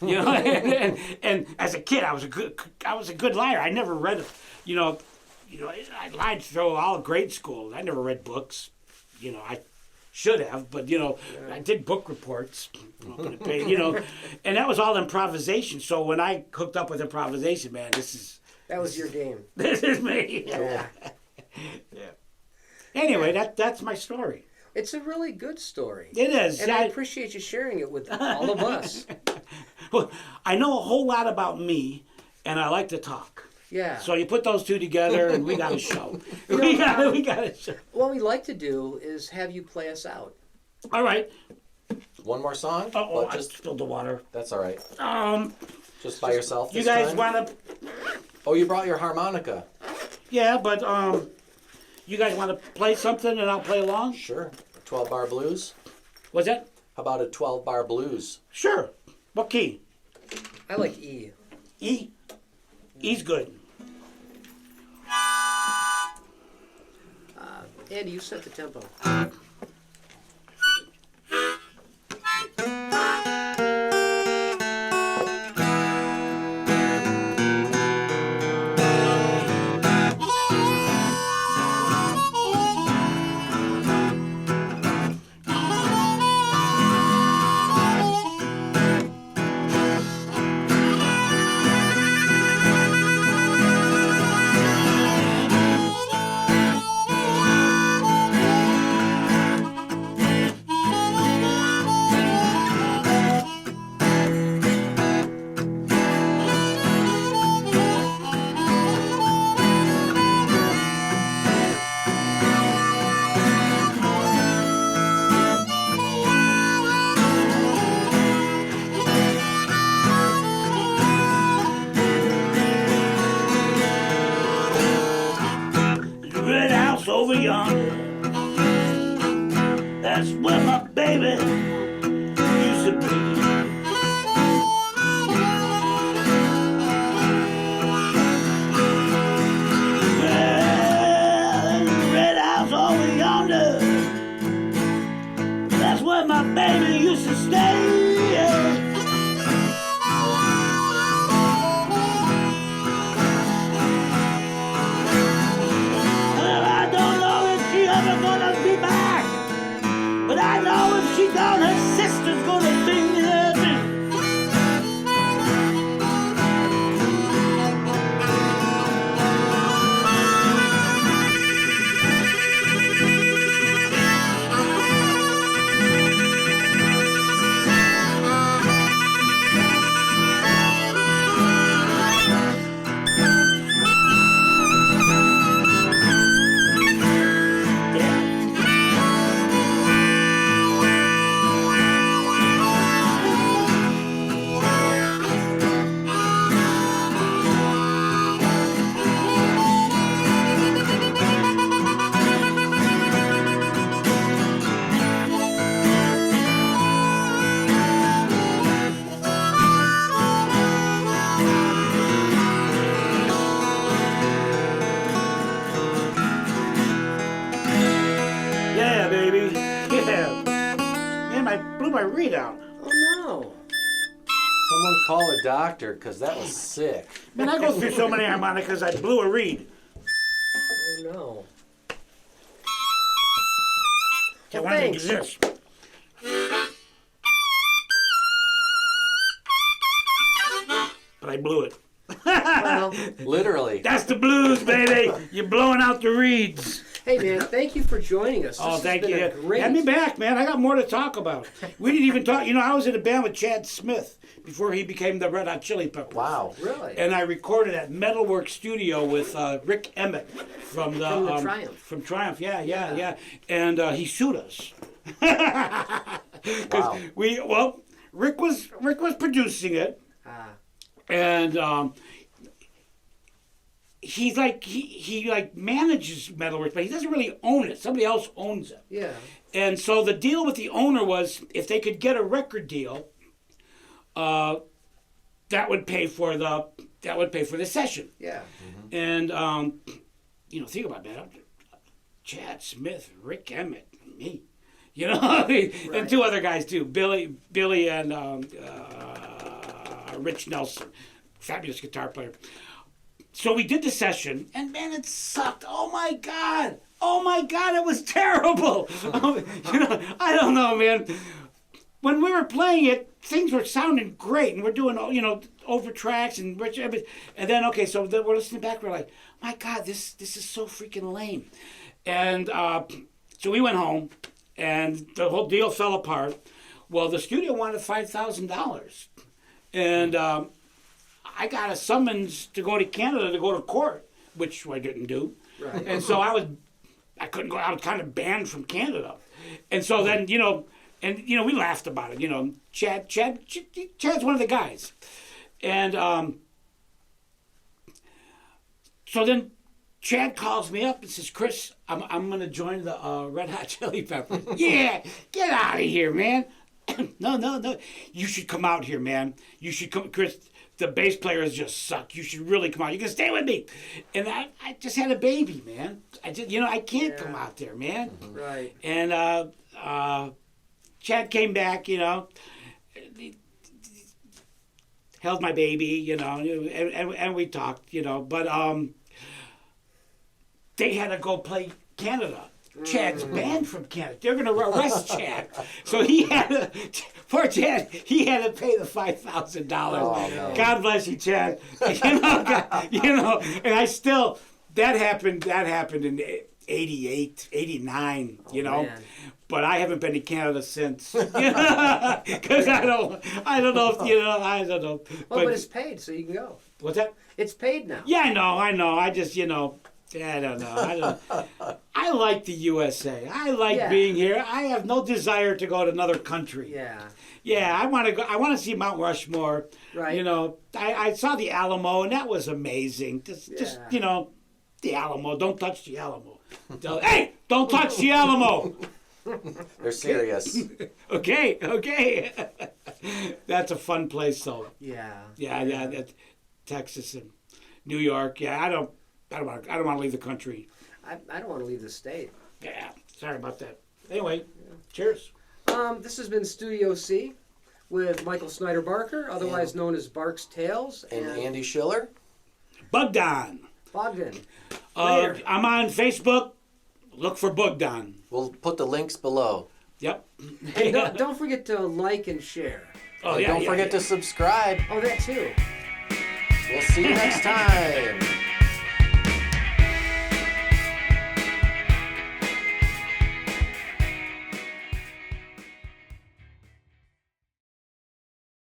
You know, and as a kid, I was a good liar. I never read, you know, I lied through all grade school. I never read books. You know, I should have, but you know, I did book reports. You know, and that was all improvisation. So when I hooked up with improvisation, man, That was your game. this is me. Yeah. Yeah. Anyway, that's my story. It's a really good story. It is. And I appreciate you sharing it with all of us. Well, I know a whole lot about me, and I like to talk. Yeah. So you put those two together, and we got a show. We got a show. What we'd like to do is have you play us out. All right. One more song? Oh, I Just, spilled the water. that's all right. Just by yourself You this guys time? want to? Oh, you brought your harmonica. Yeah, but you guys want to play something, and I'll play along? Sure. 12-bar blues. What's that? How about a 12-bar blues? Sure. What key? I like E. E. E's good. Andy, you set the tempo. That's where my baby used to be. Well, in the red house over yonder, that's where my baby used to stay. Well, I don't know if she ever gonna be back, but I know if she gone, her sister's gonna be there. Yeah, baby. Yeah. Man, I blew my readout. Oh no. Someone call a doctor, because that was sick. Man, I go through so many harmonicas, I blew a reed. Oh no. That Well, one thanks. exists. But I blew it. Well, Literally. That's the blues, baby. You're blowing out the reeds. hey man, thank you for joining us. Oh, This thank has been you. a great. Have me back, man. I got more to talk about. We didn't even talk. You know, I was in a band with Chad Smith before he became the Red Hot Chili Peppers. Wow. Really? And I recorded at Metalworks Studio with Rick Emmett from the Triumph. From Triumph, yeah. And he sued us. Wow. Rick was producing it, Ah, and he's like he like manages Metalworks, but he doesn't really own it. Somebody else owns it. yeah. And so the deal with the owner was if they could get a record deal, that would pay for the session. Yeah. And you know, think about that. Chad Smith, Rick Emmett, me. You know, I mean, Right. and two other guys too, Billy and Rich Nelson, fabulous guitar player. So we did the session, and man, it sucked. Oh my god, it was terrible. You know, I don't know, man. When we were playing it, things were sounding great, and we're doing, you know, over tracks and Rich Emmett, and then okay, so then we're listening back, we're like, my god, this is so freaking lame, and so we went home. And the whole deal fell apart. Well, the studio wanted $5,000, and I got a summons to go to Canada to go to court, which I didn't do. Right. And so I couldn't go. I was kind of banned from Canada, and so then we laughed about it. You know, Chad's one of the guys, and so then Chad calls me up and says, "Chris, I'm going to join the Red Hot Chili Peppers." Yeah, get out of here, man. No. You should come out here, man. You should come, Chris. The bass players just suck. You should really come out. You can stay with me. And I just had a baby, man. I can't come out there, man. Right. And Chad came back, you know, held my baby, you know, and we talked, you know, but they had to go play Canada. Chad's banned from Canada. They're going to arrest Chad. So poor Chad, he had to pay the $5,000. Oh, no. God bless you, Chad. And I still, that happened in 88, 89, Oh, man. But I haven't been to Canada since. Because I don't know. Well, but it's paid, so you can go. What's that? It's paid now. Yeah, I know. I just, I don't know. I like the USA. I like being here. I have no desire to go to another country. Yeah. Yeah, I want to go. I want to see Mount Rushmore. Right. You know, I saw the Alamo, and that was amazing. Just the Alamo. Don't touch the Alamo. Hey, don't touch the Alamo. They're serious. Okay. That's a fun place, though. Yeah. Yeah. That's Texas and New York. Yeah, I don't want to leave the country. I don't want to leave the state. Yeah, sorry about that. Anyway, cheers. This has been Studio C with Michael Snyder Barker, otherwise known as Bark's Tales, And Andy Schiller. Bogden. Bogden. Later. I'm on Facebook. Look for Bogden. We'll put the links below. Yep. And don't forget to like and share. Oh, And yeah. don't forget to subscribe. Oh, that too. We'll see you next time.